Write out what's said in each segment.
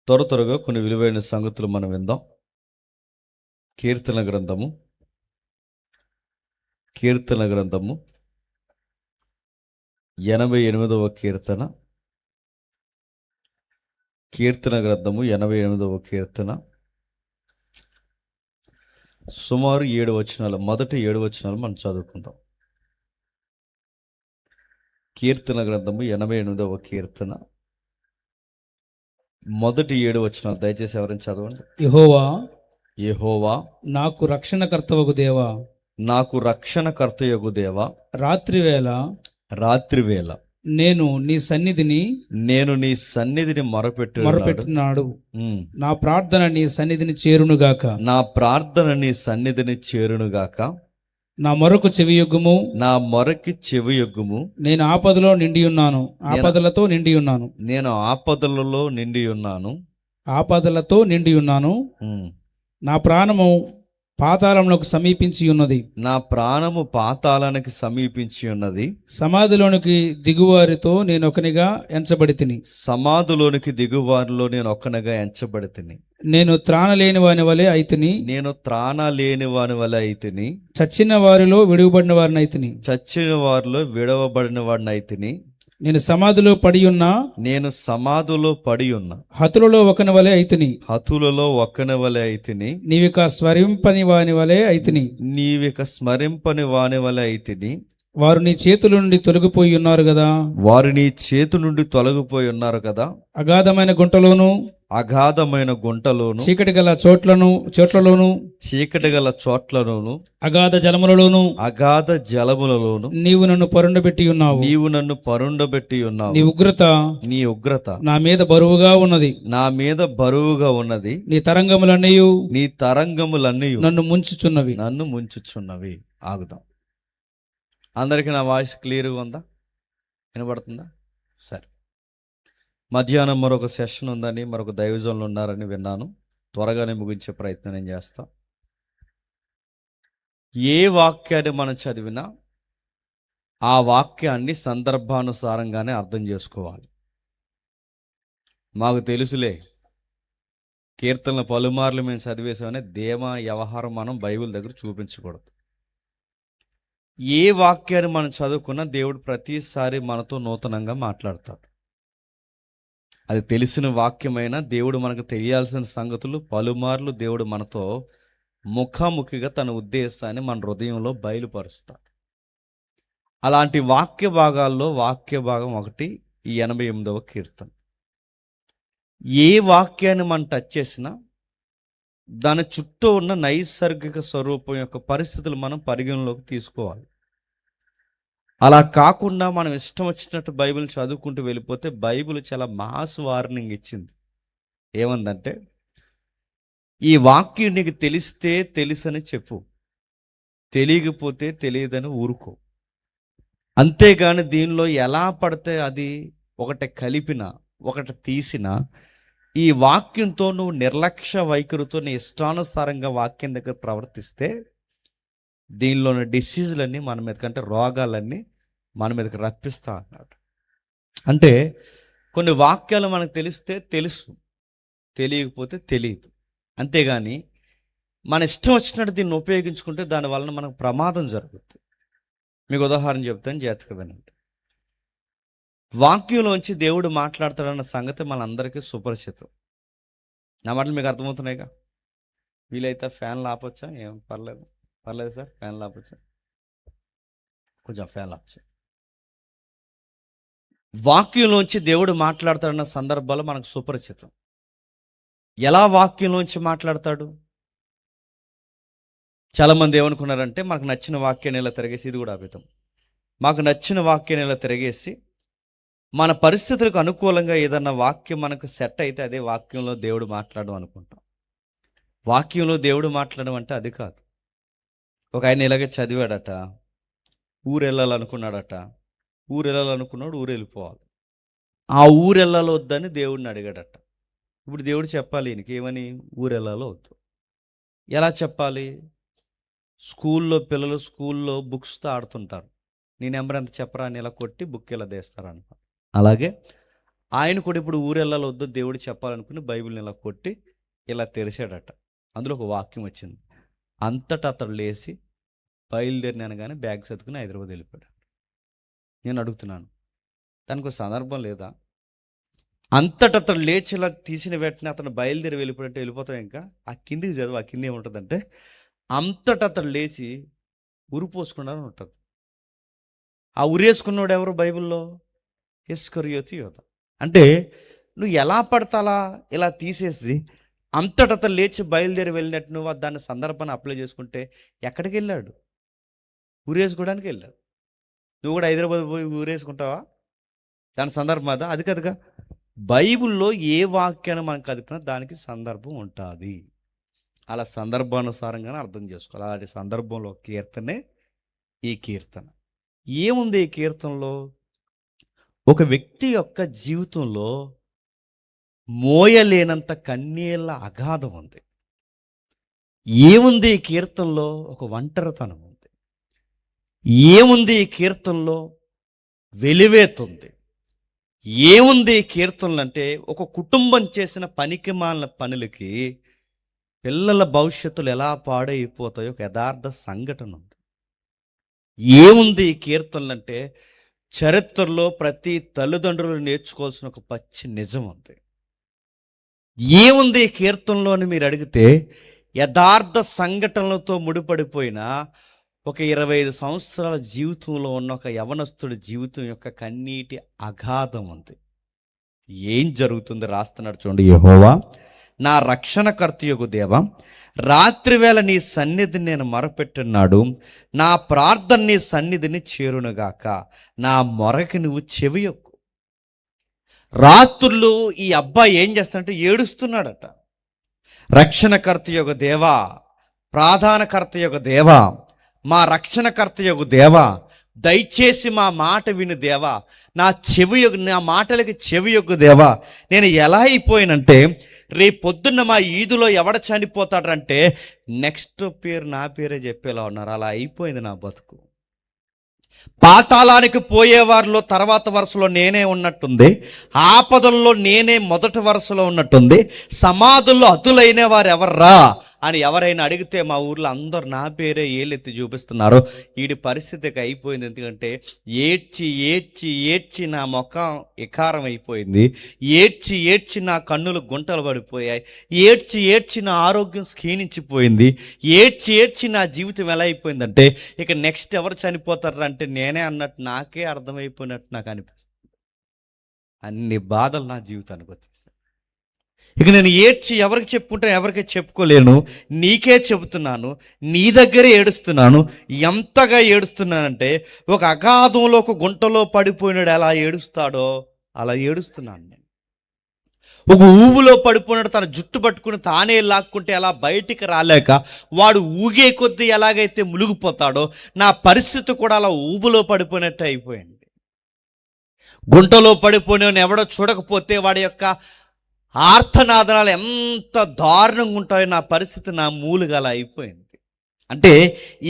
త్వరగా కొన్ని విలువైన సంగతులు మనం విందాం. కీర్తన గ్రంథము 88వ కీర్తన. కీర్తన గ్రంథము 88వ కీర్తన సుమారు 7 వచనాలు, మొదటి 7 వచనాలు మనం చదువుకుందాం. కీర్తన గ్రంథము 88వ కీర్తన మొదటి 7 వచనాలు దయచేసి ఎవరైనా చదవండి. యెహోవా నాకు రక్షణకర్తవగు దేవా, నాకు రక్షణకర్తయగు దేవా, రాత్రివేళ నేను నీ సన్నిధిని మొరపెట్టున్నాడు. నా ప్రార్థన నీ సన్నిధిని చేరునుగాక. నా మొరకు చెవియొగ్గుము. నేను ఆపదలో నిండి ఉన్నాను, నేను ఆపదలలో నిండి ఉన్నాను. నా ప్రాణము పాతాళమునకు సమీపించి ఉన్నది. సమాధిలోనికి దిగువారితో నేను ఒకనిగా ఎంచబడి తిని. నేను త్రాణలేని వాని వలె అయితిని. చచ్చిన వారిలో విడువబడిన వారినైతిని. నేను సమాధిలో పడి ఉన్నా, హతులలో ఒకని వలె అయితిని. నీవిక స్మరింపని వాని వలె అయితిని. వారు నీ చేతుల నుండి తొలగిపోయి ఉన్నారు కదా. అగాధమైన గుంటలోను చీకటి గల చోట్లలోను అగాధ జలములలోను నీవు నన్ను పరుండబెట్టి ఉన్నావు. నీ ఉగ్రత నా మీద బరువుగా ఉన్నది. నీ తరంగములన్నీ నన్ను ముంచుచున్నవి. ఆగుదాం. అందరికీ నా వాయిస్ క్లియర్గా ఉందా? వినబడుతుందా? సరే. మధ్యాహ్నం మరొక సెషన్ ఉందని, మరొక దైవజనులు ఉన్నారని విన్నాను. త్వరగానే ముగించే ప్రయత్నం నేను చేస్తా. ఏ వాక్యాన్ని మనం చదివినా ఆ వాక్యాన్ని సందర్భానుసారంగానే అర్థం చేసుకోవాలి. మాకు తెలుసులే, కీర్తనలు పలుమార్లు మేము చదివేసామని ధీమా వ్యవహారం మనం బైబిల్ దగ్గర చూపించకూడదు. ఏ వాక్యాన్ని మనం చదువుకున్నా దేవుడు ప్రతిసారి మనతో నూతనంగా మాట్లాడతాడు. అది తెలిసిన వాక్యమైనా దేవుడు మనకు తెలియాల్సిన సంగతులు పలుమార్లు దేవుడు మనతో ముఖాముఖిగా తన ఉద్దేశాన్ని మన హృదయంలో బయలుపరుస్తాడు. అలాంటి వాక్య భాగాల్లో వాక్య భాగం ఒకటి ఈ 88వ కీర్తన. ఏ వాక్యాన్ని మనం టచ్ చేసినా దాని చుట్టూ ఉన్న నైసర్గిక స్వరూపం యొక్క పరిస్థితులు మనం పరిగణలోకి తీసుకోవాలి. అలా కాకుండా మనం ఇష్టం వచ్చినట్టు బైబిల్ చదువుకుంటూ వెళ్ళిపోతే బైబిల్ చాలా మాస్ వార్నింగ్ ఇచ్చింది. ఏమందంటే, ఈ వాక్యం నీకు తెలిస్తే తెలుసని చెప్పు, తెలియకపోతే తెలియదని ఊరుకో. అంతేగాని దీనిలో ఎలా పడితే అది ఒకటి కలిపిన ఒకటి తీసిన ఈ వాక్యంతో నువ్వు నిర్లక్ష్య వైఖరితో నీ ఇష్టానుసారంగా వాక్యం దగ్గర ప్రవర్తిస్తే దీనిలోని డిసీజులన్నీ మన మీద కంటే రోగాలన్నీ మన మీదకి రప్పిస్తా అన్నాడు. అంటే కొన్ని వాక్యాలు మనకు తెలిస్తే తెలుసు, తెలియకపోతే తెలియదు. అంతేగాని మన ఇష్టం వచ్చినట్టు దీన్ని ఉపయోగించుకుంటే దాని వలన మనకు ప్రమాదం జరుగుతుంది. మీకు ఉదాహరణ చెప్తాను, జాగ్రత్తగా వినండి. వాక్యంలోంచి దేవుడు మాట్లాడతాడన్న సంగతి మనందరికీ సుపరిచితం. నా మాటలు మీకు అర్థమవుతున్నాయిగా? వీలైతే ఫ్యాన్లు ఆపొచ్చా? ఏం పర్లేదు సార్, ఫ్యాన్లు ఆపొచ్చా? కొంచెం ఫ్యాన్లు ఆపచ్చా. వాక్యంలోంచి దేవుడు మాట్లాడతాడన్న సందర్భాలు మనకు సుపరిచితం. ఎలా వాక్యంలోంచి మాట్లాడతాడు? చాలామంది ఏమనుకున్నారంటే, మనకు నచ్చిన వాక్యాన్ని ఇలా తిరగేసి, ఇది కూడా ఆపితం, మాకు నచ్చిన వాక్యాన్ని ఇలా తిరగేసి మన పరిస్థితులకు అనుకూలంగా ఏదన్నా వాక్యం మనకు సెట్ అయితే అదే వాక్యంలో దేవుడు మాట్లాడడం అనుకుంటాం. వాక్యంలో దేవుడు మాట్లాడడం అంటే అది కాదు. ఒక ఆయన ఇలాగే చదివాడట, ఊరు వెళ్ళాలనుకున్నాడు, ఊరు వెళ్ళిపోవాలి. ఆ ఊరు వెళ్ళాలో వద్దని దేవుడిని అడిగాడట. ఇప్పుడు దేవుడు చెప్పాలి ఈయనకి ఏమని, ఊరు వెళ్ళాలో వద్దు. ఎలా చెప్పాలి? పిల్లలు బుక్స్తో ఆడుతుంటారు. నీ నెంబర్ ఎంత చెప్పరా అని ఇలా కొట్టి బుక్ ఇలా తీస్తారనమాట. అలాగే ఆయన కూడా ఇప్పుడు ఊరెళ్ళాలి వద్దు దేవుడు చెప్పాలనుకుని బైబిల్ని ఇలా కొట్టి ఇలా తెరిచాడట. అందులో ఒక వాక్యం వచ్చింది. అంతటా అతడు లేచి బయలుదేరిన అనగానే బ్యాగ్ సర్దుకుని హైదరాబాద్ వెళ్ళిపోయాడు. నేను అడుగుతున్నాను, దానికి ఒక సందర్భం లేదా? అంతటా అతడు లేచి ఇలా తీసిన వెంటనే అతను బయలుదేరి వెళ్ళిపోయాడంటే వెళ్ళిపోతాం. ఇంకా ఆ కిందికి చదువు, ఆ కింద ఏముంటుందంటే అంతటా అతడు లేచి ఉరి పోసుకున్నారని ఉంటుంది. ఆ ఉరేసుకున్నాడు ఎవరు బైబిల్లో? ఇస్కరియోతు యోధ. అంటే నువ్వు ఎలా పడతాలా ఇలా తీసేసి అంతటా అతను లేచి బయలుదేరి వెళ్ళినట్టు నువ్వు దాని సందర్భాన్ని అప్లై చేసుకుంటే ఎక్కడికి వెళ్ళాడు? ఊరేసుకోవడానికి వెళ్ళాడు. నువ్వు కూడా హైదరాబాద్ పోయి ఊరేసుకుంటావా? దాని సందర్భం అదా? అది కదగా. బైబిల్లో ఏ వాక్యాన్ని మనం కదిపినా దానికి సందర్భం ఉంటుంది. అలా సందర్భానుసారంగానే అర్థం చేసుకోవాలి. అలాంటి సందర్భంలో కీర్తనే ఈ కీర్తన. ఏముంది ఈ కీర్తనలో? ఒక వ్యక్తి యొక్క జీవితంలో మోయలేనంత కన్నీళ్ళ అగాధం ఉంది. ఏముంది ఈ కీర్తనలో? ఒక ఒంటరితనం ఉంది. ఏముంది ఈ కీర్తనలో? వెలివేతుంది. ఏముంది ఈ కీర్తనలు అంటే ఒక కుటుంబం చేసిన పనికిమాలిన పనులకి పిల్లల భవిష్యత్తులు ఎలా పాడైపోతాయో ఒక యథార్థ సంఘటన ఉంది. ఏముంది ఈ కీర్తనలు అంటే చరిత్రలో ప్రతి తల్లిదండ్రులు నేర్చుకోవాల్సిన ఒక పచ్చి నిజం ఉంది. ఏముంది ఈ కీర్తనలో అని మీరు అడిగితే యథార్థ సంఘటనలతో ముడిపడిపోయిన ఒక 25 సంవత్సరాల జీవితంలో ఉన్న ఒక యవనస్తుడి జీవితం యొక్క కన్నీటి అగాధం ఉంది. ఏం జరుగుతుంది రాస్తున్నాడు చూడండి. యెహోవా నా రక్షణకర్తయగు దేవా, రాత్రివేళ నీ సన్నిధిని నేను మొరపెట్టున్నాడు. నా ప్రార్థన నీ సన్నిధిని చేరునుగాక. నా మొరకి నువ్వు చెవియొక్కు. రాత్రులు ఈ అబ్బాయి ఏం చేస్తాడంటే ఏడుస్తున్నాడట. రక్షణకర్తయగు దేవా, ప్రాధానకర్తయగు దేవా, మా రక్షణకర్తయగు దేవా, దయచేసి మా మాట విను దేవా, నా మాటలకి చెవియొగ్గు దేవా. నేను ఎలా అయిపోయానంటే రేపు పొద్దున్న మా ఈదులో ఎవడ చనిపోతాడంటే నెక్స్ట్ పేరు నా పేరే చెప్పేలా ఉన్నారు. అలా అయిపోయింది నా బతుకు. పాతాళానికి పోయేవారిలో తర్వాత వరుసలో నేనే ఉన్నట్టుంది. ఆపదల్లో నేనే మొదటి వరుసలో ఉన్నట్టుంది. సమాధుల్లో అతులైన వారు ఎవర్రా అని ఎవరైనా అడిగితే మా ఊర్లో అందరు నా పేరే ఏలెత్తి చూపిస్తున్నారు. వీడి పరిస్థితికి అయిపోయింది. ఎందుకంటే ఏడ్చి ఏడ్చి ఏడ్చి నా ముఖం వికారం అయిపోయింది. ఏడ్చి ఏడ్చి నా కన్నులు గుంటలు పడిపోయాయి. ఏడ్చి ఏడ్చి నా ఆరోగ్యం క్షీణించిపోయింది. ఏడ్చి ఏడ్చి నా జీవితం ఎలా అయిపోయిందంటే ఇక నెక్స్ట్ ఎవరు చనిపోతారు అంటే నేనే అన్నట్టు నాకే అర్థమైపోయినట్టు నాకు అనిపిస్తుంది. అన్ని బాధలు నా జీవితానికి వచ్చేసాయి. ఇక నేను ఏడ్చి ఎవరికి చెప్పుకుంటే ఎవరికి చెప్పుకోలేను. నీకే చెబుతున్నాను, నీ దగ్గరే ఏడుస్తున్నాను. ఎంతగా ఏడుస్తున్నానంటే ఒక అగాధంలో ఒక గుంటలో పడిపోయినాడు ఎలా ఏడుస్తాడో అలా ఏడుస్తున్నాను నేను. ఒక ఊబులో పడిపోయినాడు తన జుట్టు పట్టుకుని తానే లాక్కుంటే అలా బయటికి రాలేక వాడు ఊగే కొద్దీ ఎలాగైతే మునిగిపోతాడో నా పరిస్థితి కూడా అలా ఊబులో పడిపోయినట్టు అయిపోయింది. గుంటలో పడిపోయిన ఎవడో చూడకపోతే వాడి యొక్క ఆర్తనాదనాలు ఎంత దారుణంగా ఉంటాయో నా పరిస్థితి నా మూలుగా అలా అయిపోయింది. అంటే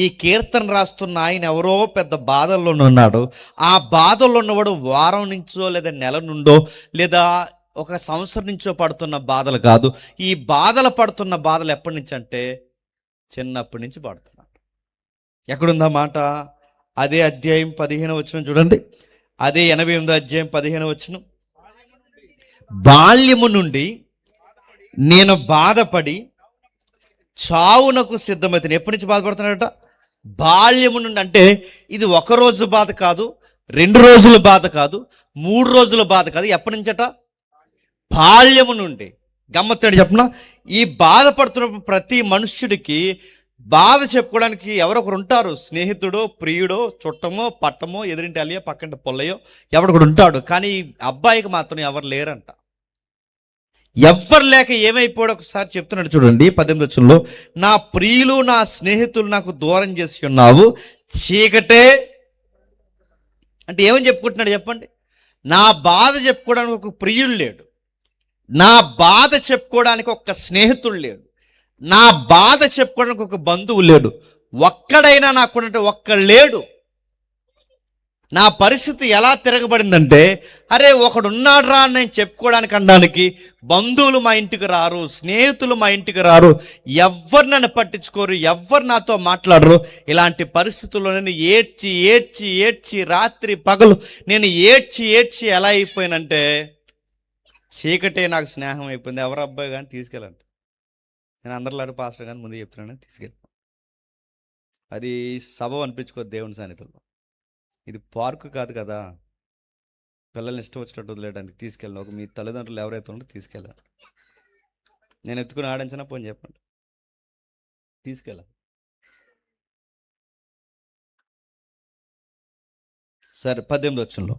ఈ కీర్తన రాస్తున్న ఆయన ఎవరో పెద్ద బాధల్లోనే ఉన్నాడు. ఆ బాధల్లో ఉన్నవాడు వారం నుంచో లేదా నెల నుండో లేదా ఒక సంవత్సరం నుంచో పడుతున్న బాధలు కాదు. ఈ బాధలు పడుతున్న బాధలు ఎప్పటి నుంచి అంటే చిన్నప్పటి నుంచి పడుతున్నాడు. ఎక్కడుందా మాట? అదే అధ్యాయం 15 వచనం చూడండి. అదే 88 అధ్యాయం 15 వచనం. బాల్యము నుండి నేను బాధపడి చావునకు సిద్ధమైతే. ఎప్పటి నుంచి బాధపడుతున్నాడట? బాల్యము నుండి. అంటే ఇది ఒక రోజు బాధ కాదు, 2 రోజుల బాధ కాదు, 3 రోజుల బాధ కాదు. ఎప్పటి నుంచట? బాల్యము నుండి. గమ్మత్తేడు చెప్పనా, ఈ బాధపడుతున్నప్పుడు ప్రతి మనుష్యుడికి బాధ చెప్పుకోవడానికి ఎవరొకరు ఉంటారు. స్నేహితుడో, ప్రియుడో, చుట్టమో, పట్టమో, ఎదురింటి అలియో, పక్కంటి పొల్లయో ఎవడొకడు ఉంటాడు. కానీ అబ్బాయికి మాత్రం ఎవరు లేరంట. ఎవ్వరు లేక ఏమైపోయాడు ఒకసారి చెప్తున్నాడు చూడండి 18వ వచనంలో. నా ప్రియులు నా స్నేహితులు నాకు దూరం చేసి ఉన్నావు, చీకటే. అంటే ఏమని చెప్పుకుంటున్నాడు చెప్పండి? నా బాధ చెప్పుకోవడానికి ఒక ప్రియుడు లేడు, నా బాధ చెప్పుకోవడానికి ఒక స్నేహితుడు లేడు, నా బాధ చెప్పుకోవడానికి ఒక బంధువు లేడు. ఒక్కడైనా నాకున్నట్టు ఒక్కడు లేడు. నా పరిస్థితి ఎలా తిరగబడిందంటే, అరే ఒకడున్నాడు రా అని నేను చెప్పుకోవడానికి అనడానికి బంధువులు మా ఇంటికి రారు, స్నేహితులు మా ఇంటికి రారు, ఎవ్వరు నన్ను పట్టించుకోరు, ఎవ్వరు నాతో మాట్లాడరు. ఇలాంటి పరిస్థితుల్లో నేను ఏడ్చి ఏడ్చి ఏడ్చి రాత్రి పగలు నేను ఏడ్చి ఏడ్చి ఎలా అయిపోయానంటే, చీకటే నాకు స్నేహం అయిపోయింది. ఎవరు అబ్బాయి కానీ తీసుకెళ్ళండి, నేను అందరిలాంటి పాస్టర్ కానీ ముందు చెప్తున్నాను, తీసుకెళ్ళి. అది సభ అనిపించుకోదు దేవుని సన్నిధిలో. ఇది పార్కు కాదు కదా, పిల్లల్ని ఇష్టం వచ్చినట్టు వదిలేయడానికి తీసుకెళ్ళి ఒక మీ తల్లిదండ్రులు ఎవరైతే ఉంటే తీసుకెళ్ళాలి. నేను ఎత్తుకుని ఆడించినా పోని చెప్పండి, తీసుకెళ్ళాలి. సరే 18వ వచనంలో,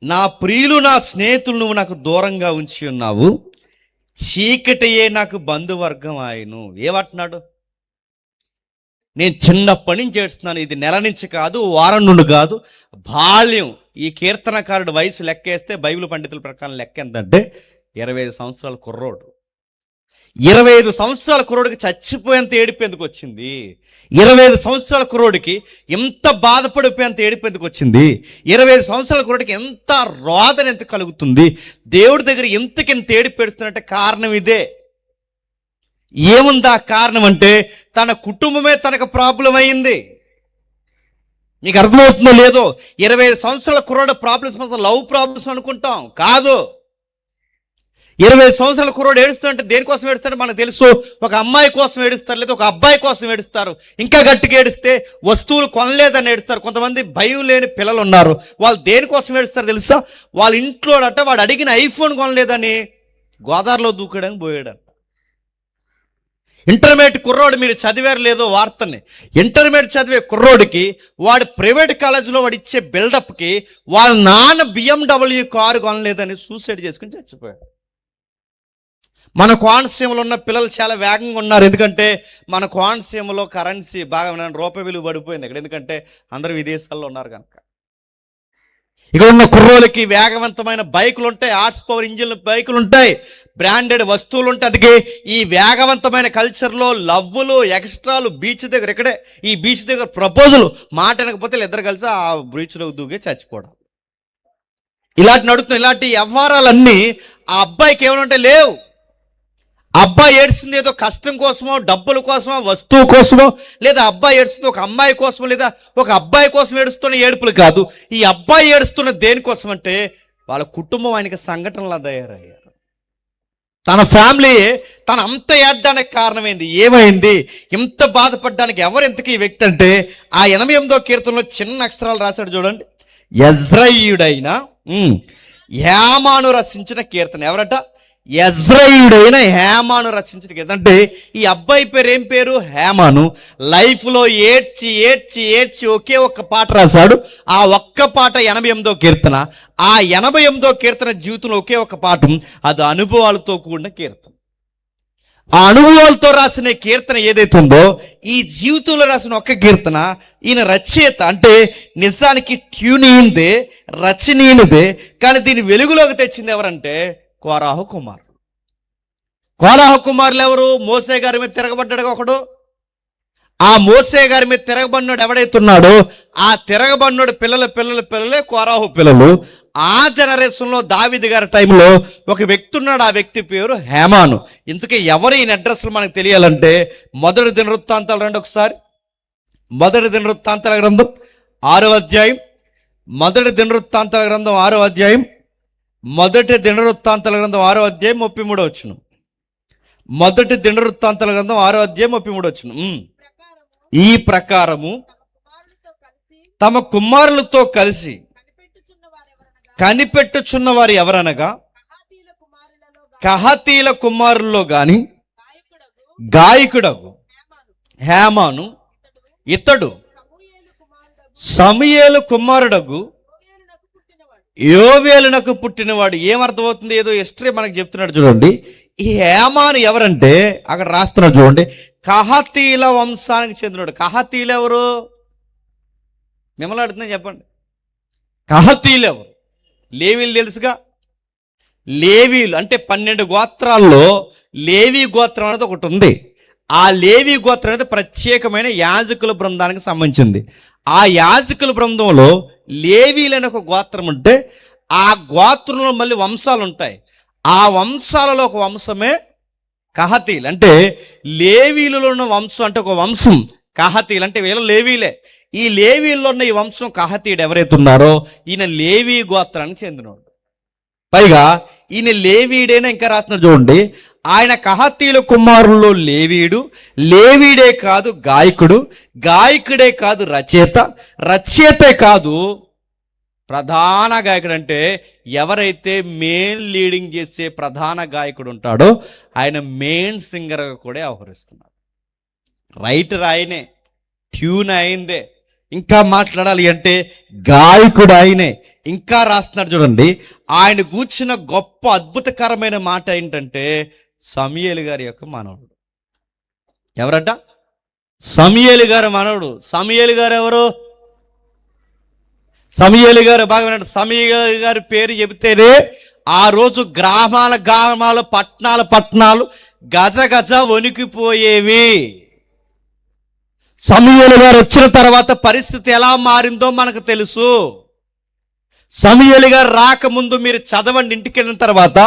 నా ప్రియులు నా స్నేహితులు నువ్వు నాకు దూరంగా ఉంచి ఉన్నావు, చీకటియే నాకు బంధువర్గం ఆయను. ఏమంటున్నాడు? నేను చిన్నప్పటి నుంచి ఏడుస్తున్నాను, ఇది నెల నుంచి కాదు, వారం నుండి కాదు, బాల్యం. ఈ కీర్తనకారుడు వయసు లెక్కేస్తే బైబిల్ పండితుల ప్రకారం లెక్క ఎంతంటే 25 సంవత్సరాల కుర్రోడు. 25 సంవత్సరాల కుర్రోడికి చచ్చిపోయేంత ఏడుపు ఎందుకు వచ్చింది? 25 సంవత్సరాల కుర్రోడికి ఎంత బాధపడిపోయేంత ఏడుపు ఎందుకు వచ్చింది? 25 సంవత్సరాల కుర్రోడికి ఎంత రోదన ఎంత కలుగుతుంది? దేవుడి దగ్గర ఎంతకింత ఏడుపు పెడుతున్నట్టే కారణం ఇదే. ఏముందా కారణం అంటే, తన కుటుంబమే తనకు ప్రాబ్లం అయింది. మీకు అర్థమవుతుందో లేదో? 25 సంవత్సరాల కుర్రాడు ప్రాబ్లమ్స్ లవ్ ప్రాబ్లమ్స్ అనుకుంటాం, కాదు. 25 సంవత్సరాల కుర్రాడు ఏడుస్తుంటే దేనికోసం ఏడుస్తాడో మనకు తెలుసు. ఒక అమ్మాయి కోసం ఏడుస్తారు, లేదా ఒక అబ్బాయి కోసం ఏడుస్తారు. ఇంకా గట్టిగా ఏడిస్తే వస్తువులు కొనలేదని ఏడుస్తారు. కొంతమంది భయం లేని పిల్లలు ఉన్నారు, వాళ్ళు దేనికోసం ఏడుస్తారు తెలుసా? వాళ్ళ ఇంట్లో వాడు అడిగిన ఐఫోన్ కొనలేదని గోదావరిలో దూకడానికి పోయాడు. ఇంటర్మీడియట్ కుర్రోడు, మీరు చదివారు లేదో వార్తని, ఇంటర్మీడియట్ చదివే కుర్రోడికి వాడు ప్రైవేట్ కాలేజీలో వాడు ఇచ్చే బిల్డప్కి వాళ్ళ నాన్న BMW కారు కొనలేదని సూసైడ్ చేసుకుని చచ్చిపోయాడు. మన కోనసీమలో ఉన్న పిల్లలు చాలా వేగంగా ఉన్నారు, ఎందుకంటే మన కోనసీమలో కరెన్సీ బాగా రూపాయి విలువ పడిపోయింది ఇక్కడ, ఎందుకంటే అందరూ విదేశాల్లో ఉన్నారు కనుక. ఇక్కడ ఉన్న కుర్రోళ్ళకి వేగవంతమైన బైకులు ఉంటాయి, హార్స్ పవర్ ఇంజిన్ బైకులు ఉంటాయి, బ్రాండెడ్ వస్తువులు ఉంటాయి. అందుకే ఈ వేగవంతమైన కల్చర్లో లవ్వులు, ఎక్స్ట్రాలు, బీచ్ దగ్గర, ఇక్కడే ఈ బీచ్ దగ్గర ప్రపోజల్ మాట అనకపోతే ఇద్దరు కలిసి ఆ బీచ్లో దూకే చచ్చిపోవడం, ఇలాంటి నడుస్తుంది. ఇలాంటి వ్యవహారాలన్నీ ఆ అబ్బాయికి ఏమంటే లేవు. అబ్బాయి ఏడుస్తుంది ఏదో కష్టం కోసమో, డబ్బుల కోసమో, వస్తువు కోసమో, లేదా అబ్బాయి ఏడుస్తుంది ఒక అమ్మాయి కోసమో, లేదా ఒక అబ్బాయి కోసం ఏడుస్తున్న ఏడుపులు కాదు. ఈ అబ్బాయి ఏడుస్తున్న దేనికోసం అంటే, వాళ్ళ కుటుంబం ఆయనకి సంఘటనలా తయారయ్యారు. తన ఫ్యామిలీయే తన అంత ఏడ్డానికి కారణమైంది. ఏమైంది? ఇంత బాధపడడానికి ఎవరు ఇంతకీ ఈ వ్యక్తి అంటే, ఆ 88వ కీర్తనలో చిన్న అక్షరాలు రాశాడు చూడండి. యెజ్రెయీయుడైన హేమాను రచించిన కీర్తన. ఎవరట? యెజ్రెయీయుడైన హేమాను రచించిన కీర్తన. అంటే ఈ అబ్బాయి పేరు ఏం పేరు? హేమాను. లైఫ్లో ఏడ్చి ఏడ్చి ఏడ్చి ఒకే ఒక్క పాట రాశాడు. ఆ ఒక్క పాట 88వ కీర్తన. ఆ 88వ కీర్తన జీవితంలో ఒకే ఒక పాఠం, అది అనుభవాలతో కూడిన కీర్తన. ఆ అనుభవాలతో రాసిన కీర్తన ఏదైతే ఉందో, ఈ జీవితంలో రాసిన ఒక్క కీర్తన. ఈయన రచయిత అంటే నిజానికి ట్యూనీయిందే, రచనీయునిదే, కానీ దీన్ని వెలుగులోకి తెచ్చింది ఎవరంటే కోరాహు కుమారులు. కోరాహు కుమారులు ఎవరు? మోసే గారి మీద తిరగబడ్డాడు ఒకడు. ఆ మోసే గారి మీద తిరగబడినాడు ఎవడైతే ఉన్నాడో, ఆ తిరగబడినాడు పిల్లలే కోరాహు పిల్లలు. ఆ జనరేషన్లో దావీదు గారి టైంలో ఒక వ్యక్తి ఉన్నాడు, ఆ వ్యక్తి పేరు హేమాను. ఇంతకీ ఎవరు ఈయన అడ్రస్లు మనకు తెలియాలంటే, మొదటి దినవృత్తాంతాలు రండి ఒకసారి. మొదటి దినవృత్తాంతాల గ్రంథం 6వ అధ్యాయం. మొదటి దినవృత్తాంతాల గ్రంథం 6వ అధ్యాయం. మొదటి దినవృత్తాంతాల గ్రంథం 6వ అధ్యాయం 33వ వచనం. మొదటి దినవృత్తాంతాల గ్రంథం 6వ అధ్యాయం 33వ వచనం. ఈ ప్రకారము తమ కుమారులతో కలిసి కనిపెట్టుచున్న వారు ఎవరనగా, కహాతీల కుమారుల్లో గాని గాయకుడగు హేమాను, ఇతడు సమూయేలు కుమారుడగు యోవేలునకు పుట్టినవాడు. ఏమర్థమవుతుంది? ఏదో హిస్టరీ మనకు చెప్తున్నాడు చూడండి. ఈ హేమాను ఎవరంటే అక్కడ రాస్తున్నాడు చూడండి, కహాతీల వంశానికి చెందినవాడు. కహాతీలు ఎవరు? మిమ్మల్ని అడుగుతుందని చెప్పండి. కహాతీలు ఎవరు? లేవీలు తెలుసుగా. లేవీలు అంటే 12 గోత్రాల్లో లేవీ గోత్రం అనేది ఒకటి ఉంది. ఆ లేవీ గోత్రం అనేది ప్రత్యేకమైన యాజకుల బృందానికి సంబంధించింది. ఆ యాజకుల బృందంలో లేవీలని ఒక గోత్రం ఉంటే ఆ గోత్రంలో మళ్ళీ వంశాలు ఉంటాయి. ఆ వంశాలలో ఒక వంశమే కహతీలు. అంటే లేవీలలో ఉన్న వంశం అంటే ఒక వంశం కహతీలు, అంటే వీళ్ళు లేవీలే. ఈ లేవీల్లో ఉన్న ఈ వంశం కహతీయుడు ఎవరైతే ఉన్నారో ఈయన లేవీ గోత్రానికి చెందినవాడు. పైగా ఈయన లేవీడైనా ఇంకా రాస్తున్నారు చూడండి, ఆయన కహతీయుల కుమారుల్లో లేవీడు, లేవీడే కాదు గాయకుడు, గాయకుడే కాదు రచయిత, రచయితే కాదు ప్రధాన గాయకుడు. అంటే ఎవరైతే మెయిన్ లీడింగ్ చేసే ప్రధాన గాయకుడు ఉంటాడో ఆయన మెయిన్ సింగర్గా కూడా వ్యవహరిస్తున్నాడు. రైటర్ ఆయనే, ట్యూన్ అయిందే, ఇంకా మాట్లాడాలి అంటే గాయకుడు ఆయనే. ఇంకా రాస్తున్నాడు చూడండి, ఆయన కూర్చున్న గొప్ప అద్భుతకరమైన మాట ఏంటంటే సమూయేలు గారి యొక్క మనవడు. ఎవరట? సమూయేలు గారి మనవడు. సమూయేలు గారు ఎవరు? సమూయేలు గారు బాగా వినండి. సమూయేలు గారి పేరు చెబితేనే ఆ రోజు గ్రామాలు పట్టణాలు గజ గజ వణికిపోయేవి. సమూయేలు గారు వచ్చిన తర్వాత పరిస్థితి ఎలా మారిందో మనకు తెలుసు. సమూయేలు గారు రాకముందు మీరు చదవండి, ఇంటికి వెళ్ళిన తర్వాత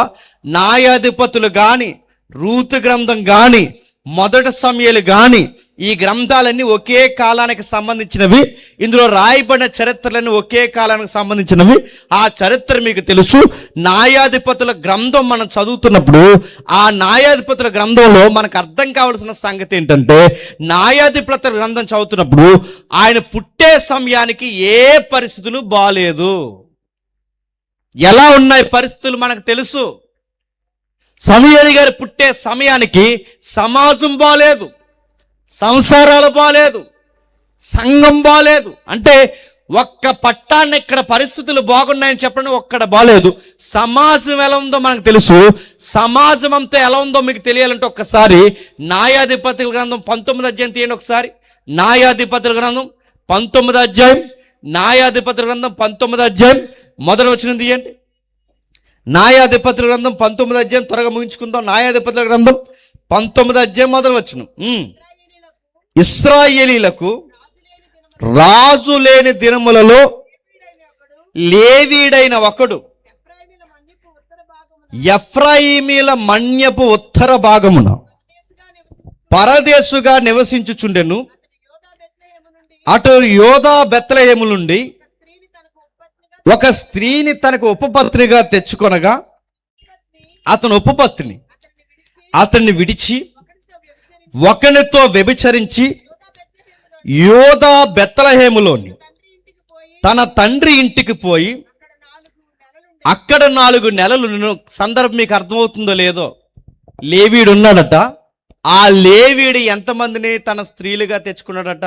న్యాయాధిపతులు కానీ, రూతు గ్రంథం కానీ, మొదటి సమూయేలు కానీ, ఈ గ్రంథాలన్నీ ఒకే కాలానికి సంబంధించినవి. ఇందులో రాయబడిన చరిత్రలన్నీ ఒకే కాలానికి సంబంధించినవి. ఆ చరిత్ర మీకు తెలుసు. న్యాయాధిపతుల గ్రంథం మనం చదువుతున్నప్పుడు ఆ న్యాయాధిపతుల గ్రంథంలో మనకు అర్థం కావాల్సిన సంగతి ఏంటంటే, న్యాయాధిపతుల గ్రంథం చదువుతున్నప్పుడు ఆయన పుట్టే సమయానికి ఏ పరిస్థితులు బాలేదు. ఎలా ఉన్నాయి పరిస్థితులు మనకు తెలుసు. సమూయేలు గారు పుట్టే సమయానికి సమాజం బాలేదు, సంసారాలు బాలేదు, సంఘం బాలేదు. అంటే ఒక్క పట్టాన్ని ఇక్కడ పరిస్థితులు బాగున్నాయని చెప్పడం ఒక్కడ బాలేదు. సమాజం ఎలా ఉందో మనకు తెలుసు. సమాజం అంతా ఎలా ఉందో మీకు తెలియాలంటే ఒక్కసారి న్యాయాధిపతుల గ్రంథం 19 అధ్యాయం తీయండి. ఒకసారి న్యాయాధిపతుల గ్రంథం 19 అధ్యాయం, న్యాయాధిపతుల గ్రంథం 19 అధ్యాయం మొదటి వచనం తీయండి. న్యాయాధిపతుల గ్రంథం 19 అధ్యాయం, త్వరగా ముగించుకుందాం. న్యాయాధిపతుల గ్రంథం 19 అధ్యాయం మొదటి వచనం. ఇశ్రాయేలీలకు రాజు లేని దినములలో లేవీడైన ఒకడు ఎఫ్రాయిమీల మన్యపు ఉత్తర భాగమున పరదేశుగా నివసించుచుండెను. అటు యోదా బెత్లెహేము నుండి ఒక స్త్రీని తనకు ఉపపత్నిగా తెచ్చుకొనగా అతని ఉపపత్ని అతన్ని విడిచి ఒకనితో వ్యభిచరించి యోదా బెత్లెహేములోని తన తండ్రి ఇంటికి పోయి అక్కడ 4 నెలలు. సందర్భం మీకు అర్థమవుతుందో లేదో, లేవీడు ఉన్నాడట. ఆ లేవీడు ఎంతమందిని తన స్త్రీలుగా తెచ్చుకున్నాడట?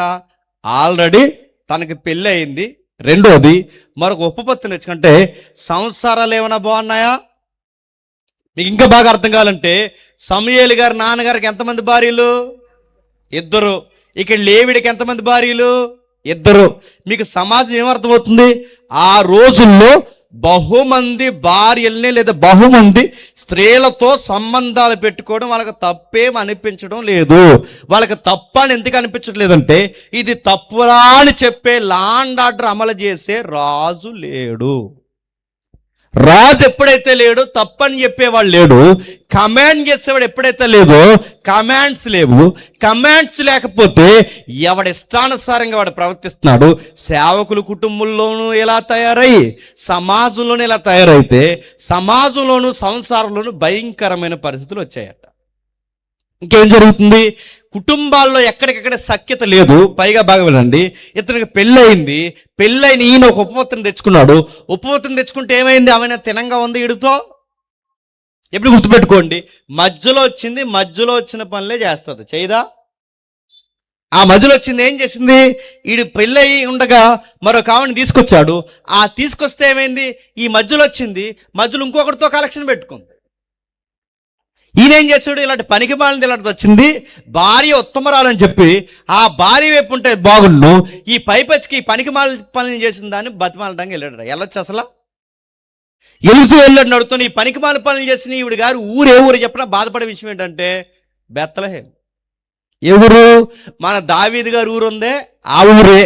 ఆల్రెడీ తనకి పెళ్ళి అయింది. రెండోది మరొక ఉపపత్తిని తెచ్చుకుంటే సంసారాలు ఏమైనా బాగున్నాయా? మీకు ఇంకా బాగా అర్థం కావాలంటే సమూయేలు గారి నాన్నగారికి ఎంతమంది భార్యలు? 2. ఇక్కడ లేవీడికి ఎంతమంది భార్యలు? 2. మీకు సమాజం ఏమర్థమవుతుంది? ఆ రోజుల్లో బహుమంది భార్యల్ని లేదా బహుమంది స్త్రీలతో సంబంధాలు పెట్టుకోవడం వాళ్ళకి తప్పేం అనిపించడం లేదు. వాళ్ళకి తప్పని ఎందుకు అనిపించడం లేదంటే ఇది తప్పురా అని చెప్పే లాండ్ ఆర్డర్ అమలు చేసే రాజు లేడు. రాజు ఎప్పుడైతే లేడు తప్పని చెప్పేవాడు లేడు. కమాండ్ చేసేవాడు ఎప్పుడైతే లేదో కమాండ్స్ లేవు. కమాండ్స్ లేకపోతే ఎవడిష్టానుసారంగా వాడు ప్రవర్తిస్తున్నాడు. సేవకుల కుటుంబంలోనూ ఎలా తయారై సమాజంలోనూ ఎలా తయారైతే సమాజంలోనూ సంసారంలోనూ భయంకరమైన పరిస్థితులు వచ్చాయట. ఇంకేం జరుగుతుంది? కుటుంబాల్లో ఎక్కడికక్కడ సఖ్యత లేదు. పైగా బాగా వినండి, ఇతనికి పెళ్ళయింది. పెళ్ళైన ఈయన ఒక ఉపపత్తిని తెచ్చుకున్నాడు. ఉపపత్తిని తెచ్చుకుంటే ఏమైంది? ఆమె తినంగా ఉంది ఈడుతో. ఎప్పుడు గుర్తుపెట్టుకోండి, మధ్యలో వచ్చింది, మధ్యలో వచ్చిన పనులే చేస్తుంది, చేయదా? ఆ మధ్యలో వచ్చింది ఏం చేసింది? ఈడు పెళ్ళయి ఉండగా మరొక ఆవిడని తీసుకొచ్చాడు. ఆ తీసుకొస్తే ఏమైంది? ఈ మధ్యలో వచ్చింది, మధ్యలో ఇంకొకరితో కలెక్షన్ పెట్టుకుంది. ఈయనేం చేశాడు? ఇలాంటి పనికి మాలింది ఇలాంటిది వచ్చింది, భార్య ఉత్తమరాలని చెప్పి ఆ భార్య వైపు ఉంటే బాగుండు, ఈ పైపచ్చికి ఈ పనికి మాలి పనులు చేసిన దాన్ని బతిమాలడానికి వెళ్ళాడు. వెళ్ళొచ్చు అసలు వెళ్ళాడు నడుతుంది. ఈ పనికి మాలి పనులు చేసిన ఈవిడ గారు ఊరే ఊరు చెప్పినా బాధపడే విషయం ఏంటంటే బెత్లెహేము. ఎవరు? మన దావీదు గారు ఊరు ఉందే ఆ ఊరే.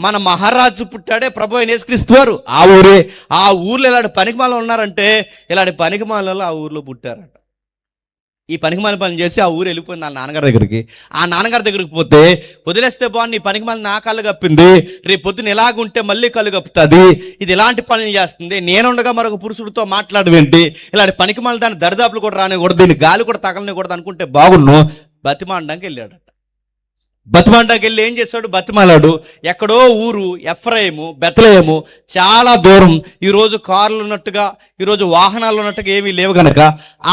మన మహారాజు పుట్టాడే ప్రభు అయిన యేసుక్రీస్తు వారు ఆ ఊరే. ఆ ఊర్లో ఇలాంటి పనికిమాలలో ఉన్నారంటే ఇలాంటి పనికిమాలలో ఆ ఊర్లో పుట్టారట. ఈ పనికిమాల పని చేసి ఆ ఊరు వెళ్ళిపోయింది వాళ్ళ నాన్నగారి దగ్గరికి. ఆ నాన్నగారి దగ్గరికి పోతే, వదిలేస్తే బాగుంది, ఈ పనికిమాల నా కళ్ళు కప్పింది, రేపు పొద్దున ఇలాగుంటే మళ్ళీ కళ్ళు కప్పుతుంది, ఇది ఇలాంటి పనులు చేస్తుంది, నేనుండగా మరొక పురుషుడితో మాట్లాడవేంటి, ఇలాంటి పనికిమాల దాని దరిదాపులు కూడా రానికూడదు, దీన్ని గాలి కూడా తగలనికూడదు అనుకుంటే బాగుండు. బతిమాడడానికి వెళ్ళాడట. బతిమాడడానికి వెళ్ళి ఏం చేశాడు? బతిమాలాడు. ఎక్కడో ఊరు ఎఫ్రాయిము, బెత్లెహేము, చాలా దూరం. ఈరోజు కార్లు ఉన్నట్టుగా, ఈరోజు వాహనాలు ఉన్నట్టుగా ఏమీ లేవు కనుక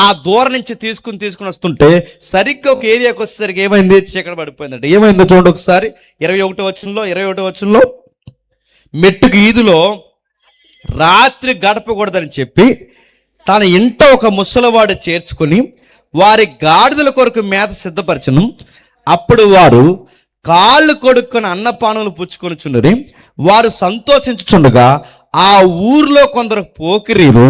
ఆ దూరం నుంచి తీసుకుని వస్తుంటే సరిగ్గా ఒక ఏరియాకి వచ్చేసరికి ఏమైంది? చీకటి పడిపోయిందంట. ఏమైందో చూడండి ఒకసారి. 21 వచనంలో మెట్టుకు ఈదులో రాత్రి గడపకూడదని చెప్పి తన ఇంట ఒక ముసలివాడు చేర్చుకుని వారి గాడిదల కొరకు మేత సిద్ధపరచను. అప్పుడు వారు కాళ్ళు కొడుక్కుని అన్నపానములు పుచ్చుకొనిచుండరి. వారు సంతోషించుచుండగా ఆ ఊర్లో కొందరు పోకిరీలు